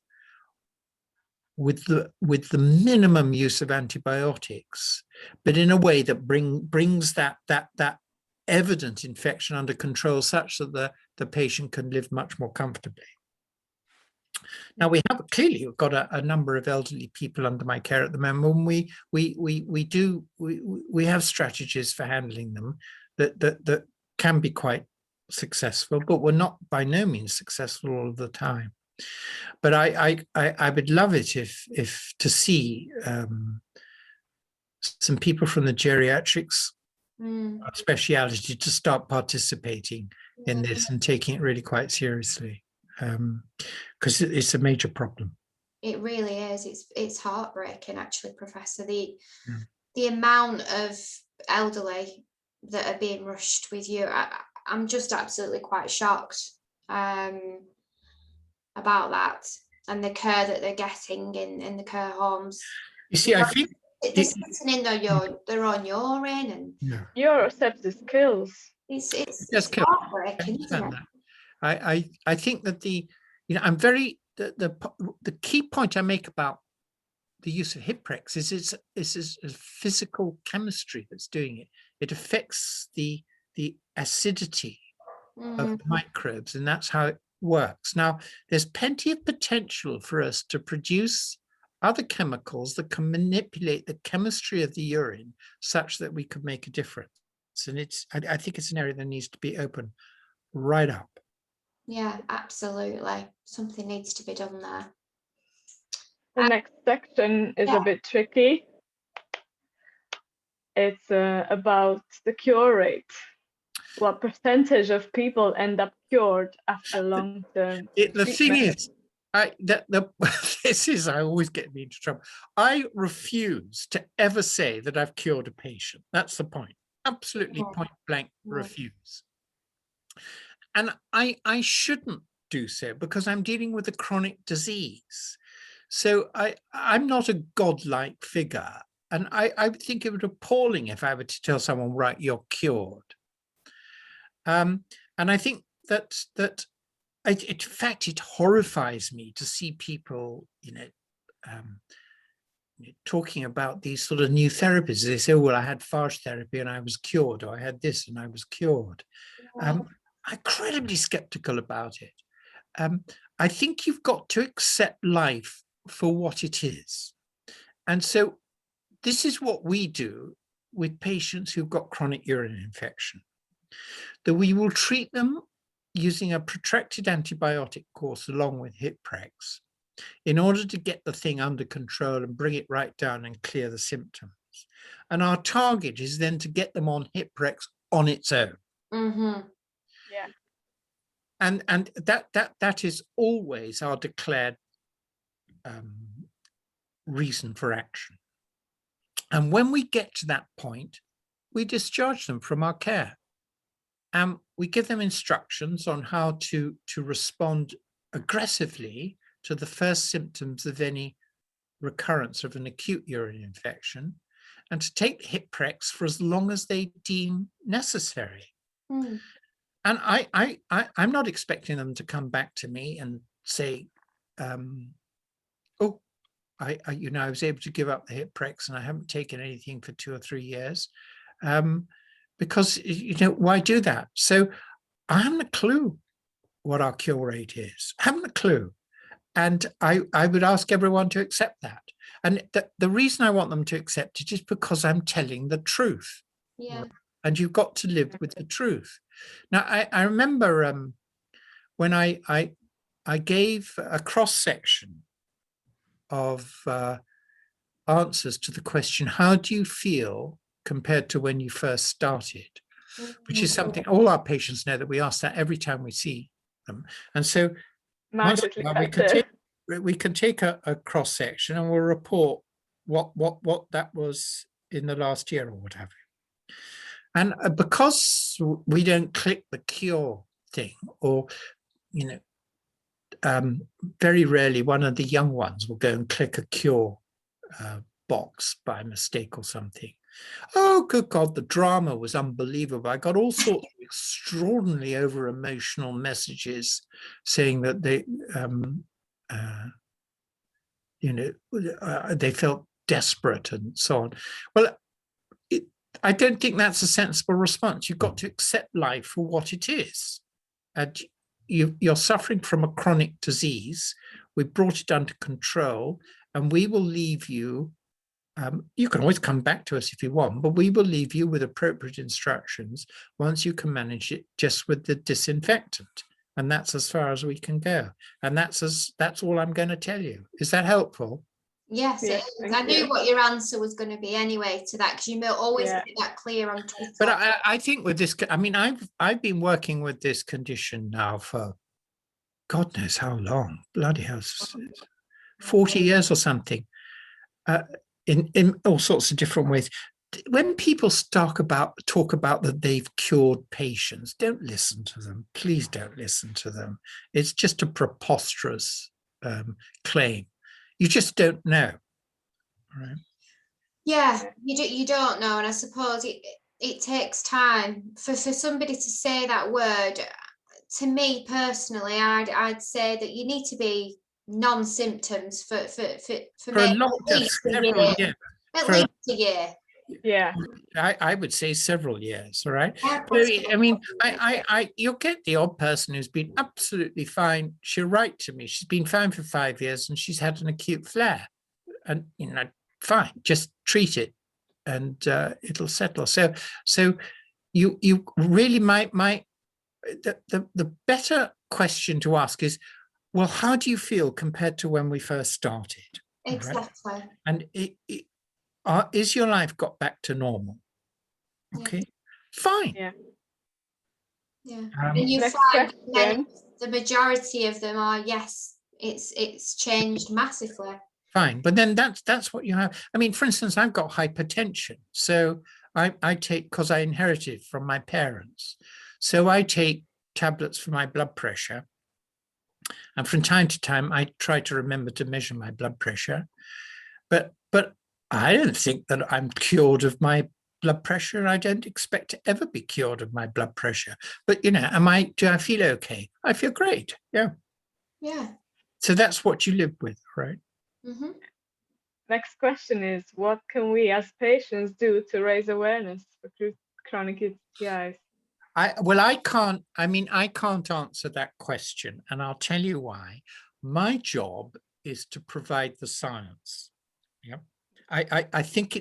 with the minimum use of antibiotics, but in a way that brings that evident infection under control, such that the patient can live much more comfortably. Now we've got a number of elderly people under my care at the moment. We have strategies for handling them that can be quite successful, but we're not by no means successful all of the time. But I would love it if to see some people from the geriatrics speciality to start participating in this and taking it really quite seriously, because it's a major problem. It really is. It's heartbreaking, actually, Professor. The amount of elderly that are being rushed with you. I'm just absolutely quite shocked about that, and the care that they're getting in the care homes. You see, I think they're sitting in their own urine, and urosepsis kills. It's heartbreaking, isn't it? I think that I'm very the key point I make about the use of Hyprex is it's a physical chemistry that's doing it. It affects the acidity of the microbes, and that's how it works. Now, there's plenty of potential for us to produce other chemicals that can manipulate the chemistry of the urine such that we could make a difference. And I think it's an area that needs to be open right up. Yeah, absolutely. Something needs to be done there. The next section is a bit tricky. It's about the cure rate. What percentage of people end up cured after long-term The treatment? thing is, I always get me into trouble. I refuse to ever say that I've cured a patient. That's the point. Absolutely point blank refuse. And I shouldn't do so because I'm dealing with a chronic disease. So I'm not a godlike figure. And I would think it would be appalling if I were to tell someone, right, you're cured. And I think that in fact, it horrifies me to see people, talking about these sort of new therapies. They say, well, I had phage therapy and I was cured, or I had this and I was cured. I'm incredibly skeptical about it. I think you've got to accept life for what it is. And so this is what we do with patients who've got chronic urinary infection, that we will treat them using a protracted antibiotic course along with Hyprex in order to get the thing under control and bring it right down and clear the symptoms. And our target is then to get them on Hyprex on its own. Mm-hmm. Yeah. And that is always our declared reason for action. And when we get to that point, we discharge them from our care. And we give them instructions on how to respond aggressively to the first symptoms of any recurrence of an acute urinary infection, and to take Hyprex for as long as they deem necessary. And I'm not expecting them to come back to me and say, oh, I was able to give up the Hyprex and I haven't taken anything for 2 or 3 years. Because, why do that? So I haven't a clue what our cure rate is. I haven't a clue. And I would ask everyone to accept that. And the reason I want them to accept it is because I'm telling the truth. Yeah. and you've got to live with the truth. Now, I remember when I gave a cross-section of answers to the question, how do you feel compared to when you first started? Which is something all our patients know, that we ask that every time we see them. And so once in a while, we can take a cross-section and we'll report what that was in the last year or what have you. And because we don't click the cure thing, or, you know, very rarely one of the young ones will go and click a cure box by mistake or something. Oh, good God, the drama was unbelievable. I got all sorts of extraordinarily over emotional messages saying that they, you know, they felt desperate and so on. Well, I don't think that's a sensible response. You've got to accept life for what it is. And you're suffering from a chronic disease. We've brought it under control, and we will leave you. You can always come back to us if you want, but we will leave you with appropriate instructions once you can manage it just with the disinfectant. And that's as far as we can go. And that's all I'm going to tell you. Is that helpful? Yes, it is. I knew what your answer was going to be anyway to that, because you always make that clear on Twitter. But I think with this, I mean, I've been working with this condition now for God knows how long. Bloody hell, 40 years or something. In all sorts of different ways. When people talk about that they've cured patients, don't listen to them. Please don't listen to them. It's just a preposterous claim. You just don't know, right? Yeah, you don't know, and I suppose it takes time for somebody to say that word. To me personally, I'd say that you need to be non-symptoms for a long time, at least a year. Yeah, I would say several years. All right. Yeah, I mean, you'll get the odd person who's been absolutely fine. She'll write to me. She's been fine for 5 years and she's had an acute flare, and you know, fine, just treat it, and it'll settle. So you really the better question to ask is, well, how do you feel compared to when we first started? Exactly. Right? And is your life got back to normal? Okay, fine. Yeah. And you find the majority of them are, yes, it's changed massively. Fine, but then that's what you have. I mean, for instance, I've got hypertension, so I take, because I inherited from my parents, so I take tablets for my blood pressure. And from time to time, I try to remember to measure my blood pressure, but I don't think that I'm cured of my blood pressure. I don't expect to ever be cured of my blood pressure. But you know, do I feel okay? I feel great. Yeah. Yeah. So that's what you live with, right? Mm-hmm. Next question is, what can we as patients do to raise awareness for chronic UTIs? I can't answer that question, and I'll tell you why. My job is to provide the science. Yeah. I think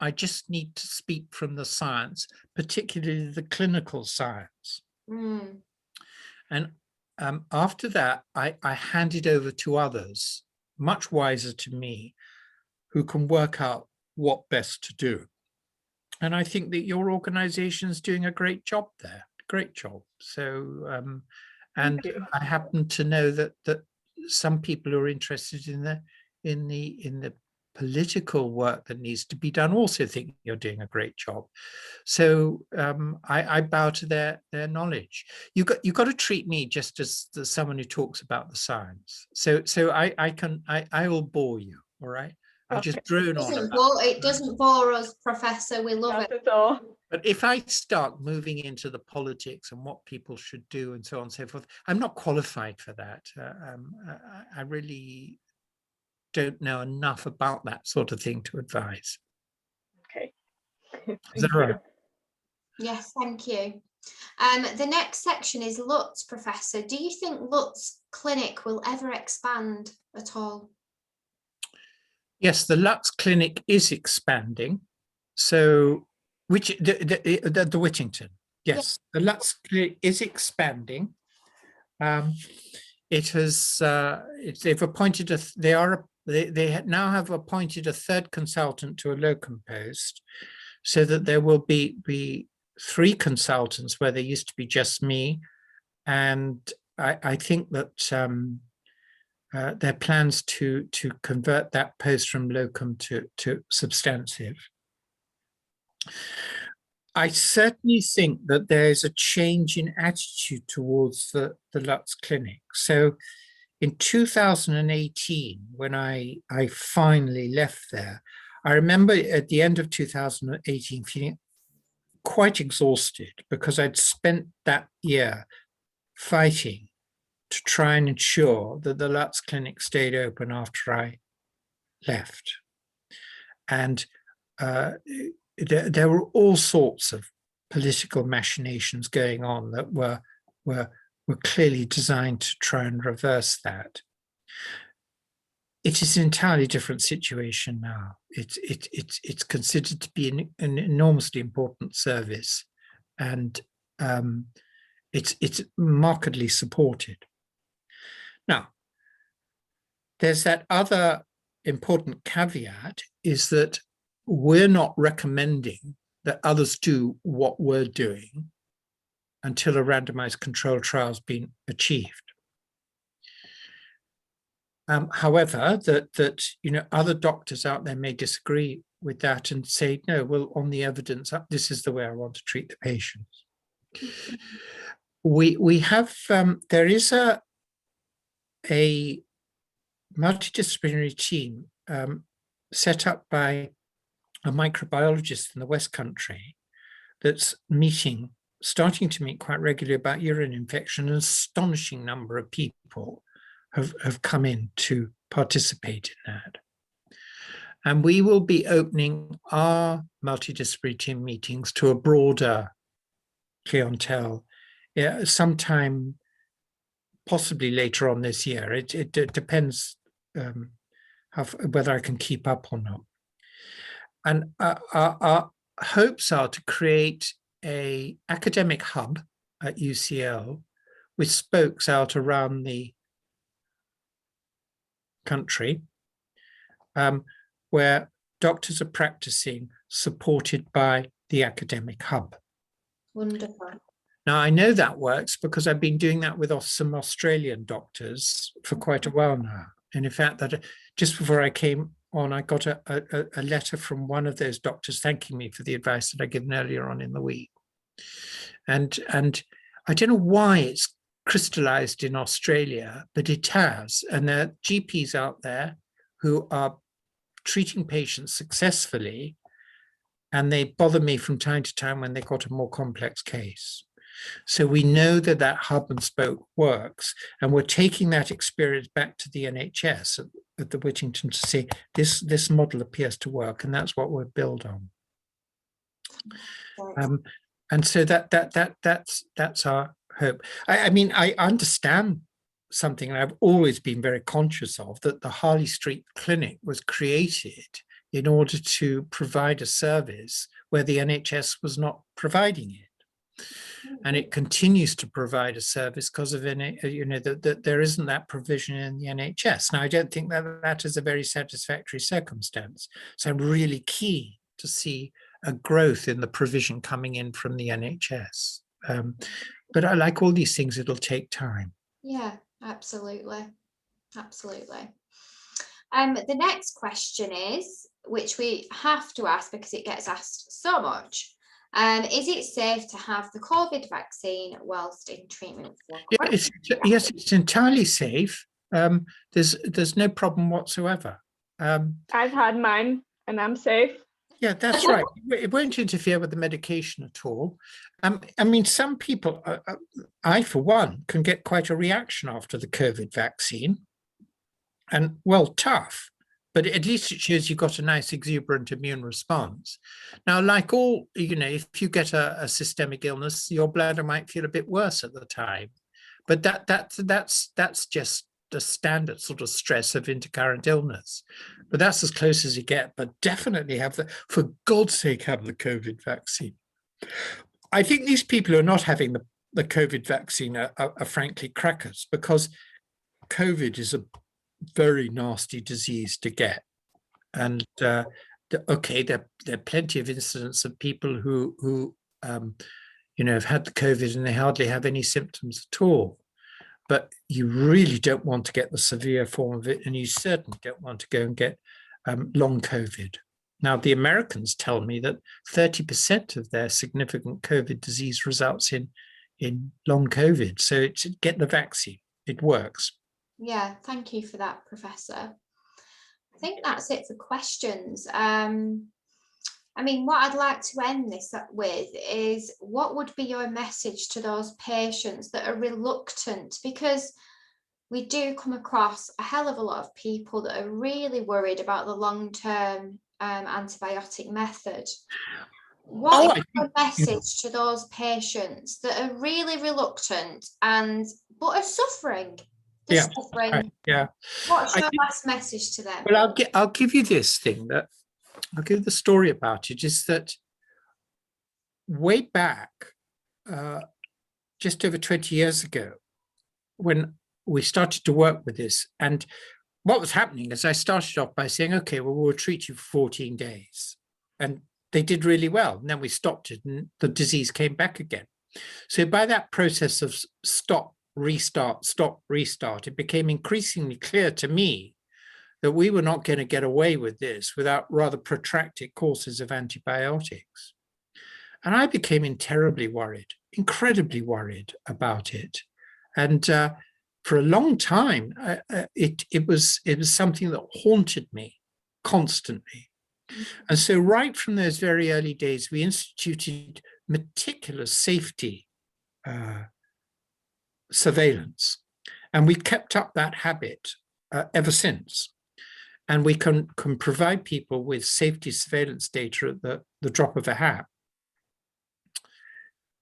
I just need to speak from the science, particularly the clinical science. Mm. And after that, I hand it over to others, much wiser to me, who can work out what best to do. And I think that your organization is doing a great job there. Great job. So, and I happen to know that some people who are interested in the political work that needs to be done also think you're doing a great job. So I bow to their knowledge. You got to treat me just as someone who talks about the science. So I will bore you. All right. I'll just drone on about it. Doesn't bore us, Professor. We love it. At all. But if I start moving into the politics and what people should do and so on and so forth, I'm not qualified for that. I really don't know enough about that sort of thing to advise. Okay. Is that right? Yes, thank you. The next section is LUTS, Professor. Do you think LUTS clinic will ever expand at all? Yes, the LUTS clinic is expanding. So Which the Whittington, yes, the Lutz clinic is expanding. It has they've appointed they now have appointed a third consultant to a locum post, so that there will be 3 consultants where there used to be just me, and I think that there are plans to convert that post from locum to substantive. I certainly think that there is a change in attitude towards the Lutz clinic. So in 2018, when I finally left there, I remember at the end of 2018 feeling quite exhausted because I'd spent that year fighting to try and ensure that the Lutz clinic stayed open after I left. And there were all sorts of political machinations going on that were clearly designed to try and reverse that. It is an entirely different situation now. It's considered to be an enormously important service, and it's markedly supported. Now, there's that other important caveat, is that we're not recommending that others do what we're doing until a randomized controlled trial has been achieved. However, other doctors out there may disagree with that and say, no, well, on the evidence, this is the way I want to treat the patients. We have, there is a multidisciplinary team set up by a microbiologist in the West Country that's starting to meet quite regularly about urine infection. An astonishing number of people have come in to participate in that. And we will be opening our multidisciplinary team meetings to a broader clientele sometime possibly later on this year. It depends whether I can keep up or not. And our hopes are to create an academic hub at UCL with spokes out around the country, where doctors are practicing supported by the academic hub. Wonderful. Now, I know that works because I've been doing that with some Australian doctors for quite a while now. And in fact, that just before I came on, I got a letter from one of those doctors thanking me for the advice that I'd given earlier on in the week. And I don't know why it's crystallized in Australia, but it has. And there are GPs out there who are treating patients successfully, and they bother me from time to time when they've got a more complex case. So we know that that hub and spoke works, and we're taking that experience back to the NHS at the Whittington to say this model appears to work, and that's what we'll build on. And so that's our hope. I mean, I understand something I've always been very conscious of, that the Harley Street Clinic was created in order to provide a service where the NHS was not providing it. And it continues to provide a service because of that there isn't that provision in the NHS. Now, I don't think that is a very satisfactory circumstance. So I'm really keen to see a growth in the provision coming in from the NHS. But I like all these things, it'll take time. Yeah, absolutely. Absolutely. The next question is, which we have to ask because it gets asked so much. Is it safe to have the COVID vaccine whilst in treatment for yes, it's entirely safe. There's no problem whatsoever. I've had mine and I'm safe. Yeah, that's right. It won't interfere with the medication at all. I mean, some people, I for one, can get quite a reaction after the COVID vaccine. And well, tough. But at least it shows you've got a nice exuberant immune response. Now, like all, if you get a systemic illness, your bladder might feel a bit worse at the time. But that's just the standard sort of stress of intercurrent illness. But that's as close as you get. But definitely for God's sake, have the COVID vaccine. I think these people who are not having the COVID vaccine are frankly crackers, because COVID is a very nasty disease to get. And okay, there are plenty of incidents of people who have had the COVID and they hardly have any symptoms at all. But you really don't want to get the severe form of it, and you certainly don't want to go and get long COVID. Now, the Americans tell me that 30% of their significant COVID disease results in long COVID. So get the vaccine. It works. Yeah, thank you for that, Professor. I think that's it for questions. I mean, what I'd like to end this up with is, what would be your message to those patients that are reluctant? Because we do come across a hell of a lot of people that are really worried about the long-term antibiotic method. What is your message to those patients that are really reluctant but are suffering? Suffering. Yeah. What's your last message to them? Well, I'll give you this thing that I'll give the story about it, is that way back, just over 20 years ago, when we started to work with this, and what was happening is I started off by saying, okay, well, we'll treat you for 14 days. And they did really well. And then we stopped it and the disease came back again. So by that process of stop, restart, it became increasingly clear to me that we were not going to get away with this without rather protracted courses of antibiotics. And I became terribly worried, incredibly worried about it. And for a long time, it was something that haunted me constantly. And so right from those very early days, we instituted meticulous safety surveillance. And we kept up that habit ever since. And we can provide people with safety surveillance data at the drop of a hat.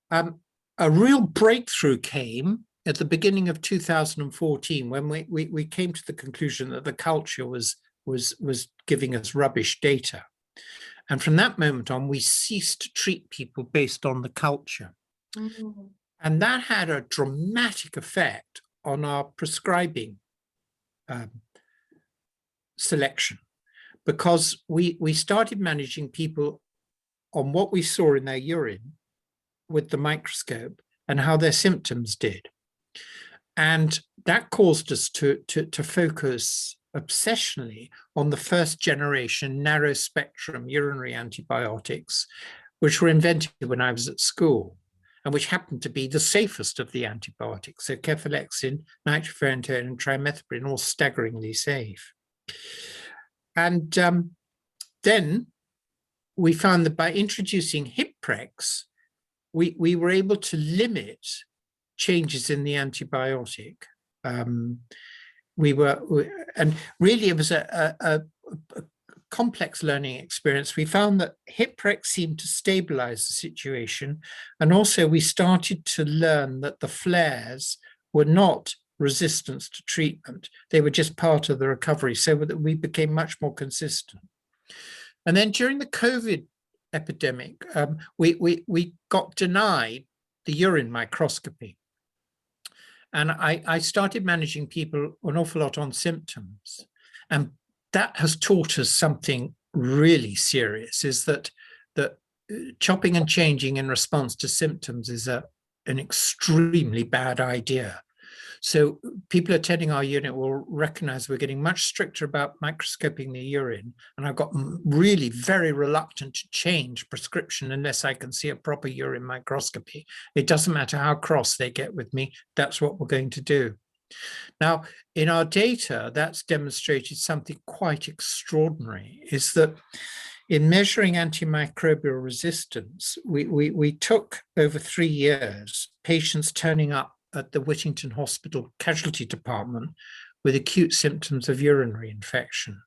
A real breakthrough came at the beginning of 2014, when we came to the conclusion that the culture was giving us rubbish data. And from that moment on, we ceased to treat people based on the culture. Mm-hmm. And that had a dramatic effect on our prescribing selection, because we started managing people on what we saw in their urine with the microscope and how their symptoms did. And that caused us to focus obsessionally on the first generation narrow spectrum urinary antibiotics, which were invented when I was at school, and which happened to be the safest of the antibiotics. So cefalexin, nitrofurantoin, and trimethoprim, all staggeringly safe. And then we found that by introducing Hyprex, we were able to limit changes in the antibiotic. And really it was a complex learning experience. We found that Hyprex seemed to stabilize the situation. And also we started to learn that the flares were not resistance to treatment. They were just part of the recovery, so that we became much more consistent. And then during the COVID epidemic, we got denied the urine microscopy. And I started managing people an awful lot on symptoms. And that has taught us something really serious, is that chopping and changing in response to symptoms is an extremely bad idea. So people attending our unit will recognize we're getting much stricter about microscoping the urine. And I've got really very reluctant to change prescription unless I can see a proper urine microscopy. It doesn't matter how cross they get with me, that's what we're going to do. Now, in our data, that's demonstrated something quite extraordinary, is that in measuring antimicrobial resistance, we took over 3 years patients turning up at the Whittington Hospital casualty department with acute symptoms of urinary infection.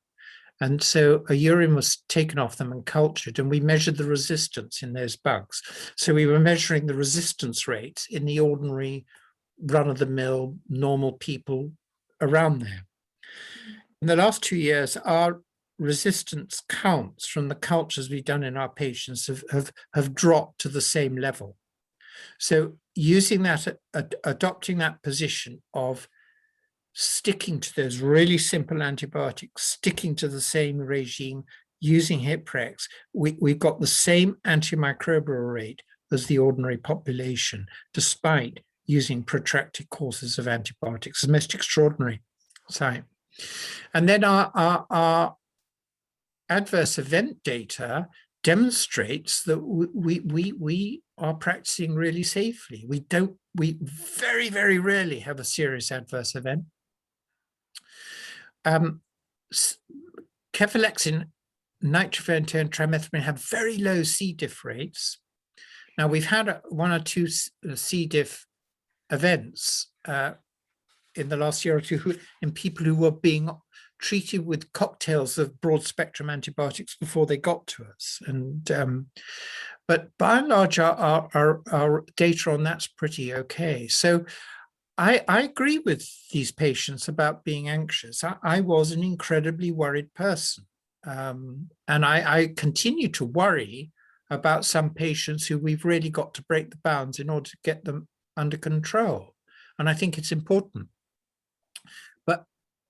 And so a urine was taken off them and cultured, and we measured the resistance in those bugs. So we were measuring the resistance rates in the ordinary run-of-the-mill normal people around there. In the last 2 years, our resistance counts from the cultures we've done in our patients have dropped to the same level. So using that, adopting that position of sticking to those really simple antibiotics, sticking to the same regime, using Hiprex, we've got the same antimicrobial rate as the ordinary population, despite using protracted courses of antibiotics. It's most extraordinary. So, and then our adverse event data demonstrates that we are practicing really safely. We very, very rarely have a serious adverse event. Cefalexin, nitrofurantoin, and trimethoprim have very low C. diff rates. Now, we've had 1 or 2 C. diff events in the last year or two in people who were being treated with cocktails of broad spectrum antibiotics before they got to us. And but by and large, our data on that's pretty okay. So I agree with these patients about being anxious. I was an incredibly worried person. And I continue to worry about some patients who we've really got to break the bounds in order to get them under control. And I think it's important. But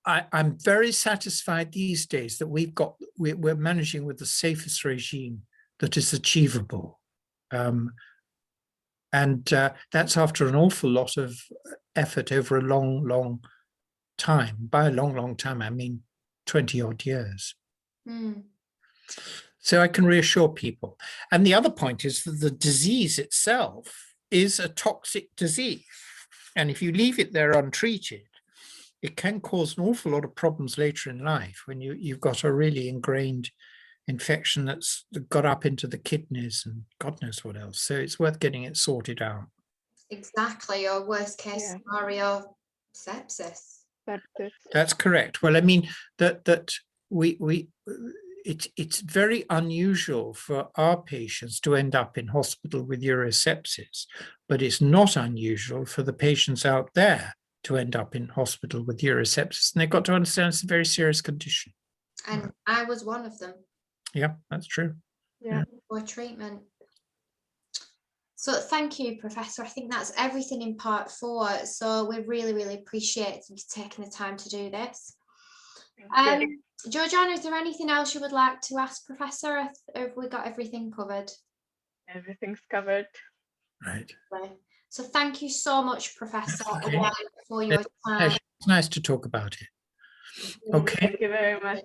I'm very satisfied these days that we're managing with the safest regime that is achievable. And that's after an awful lot of effort over a long, long time. By a long, long time, I mean 20 odd years. Mm. So I can reassure people. And the other point is that the disease itself is a toxic disease. And if you leave it there untreated, it can cause an awful lot of problems later in life when you've got a really ingrained infection that's got up into the kidneys and God knows what else. So it's worth getting it sorted out. Exactly, or worst case scenario, sepsis. That's correct. Well, I mean, it's very unusual for our patients to end up in hospital with urosepsis, but it's not unusual for the patients out there to end up in hospital with urosepsis. And they've got to understand it's a very serious condition. And I was one of them. Yeah, that's true. Yeah. For treatment. So thank you, Professor. I think that's everything in part 4. So we really, really appreciate you taking the time to do this. Georgiana, is there anything else you would like to ask Professor? Have we got everything covered? Everything's covered. Right. So thank you so much, Professor, Okay. again, for your time. It's nice to talk about it. Okay. Thank you very much.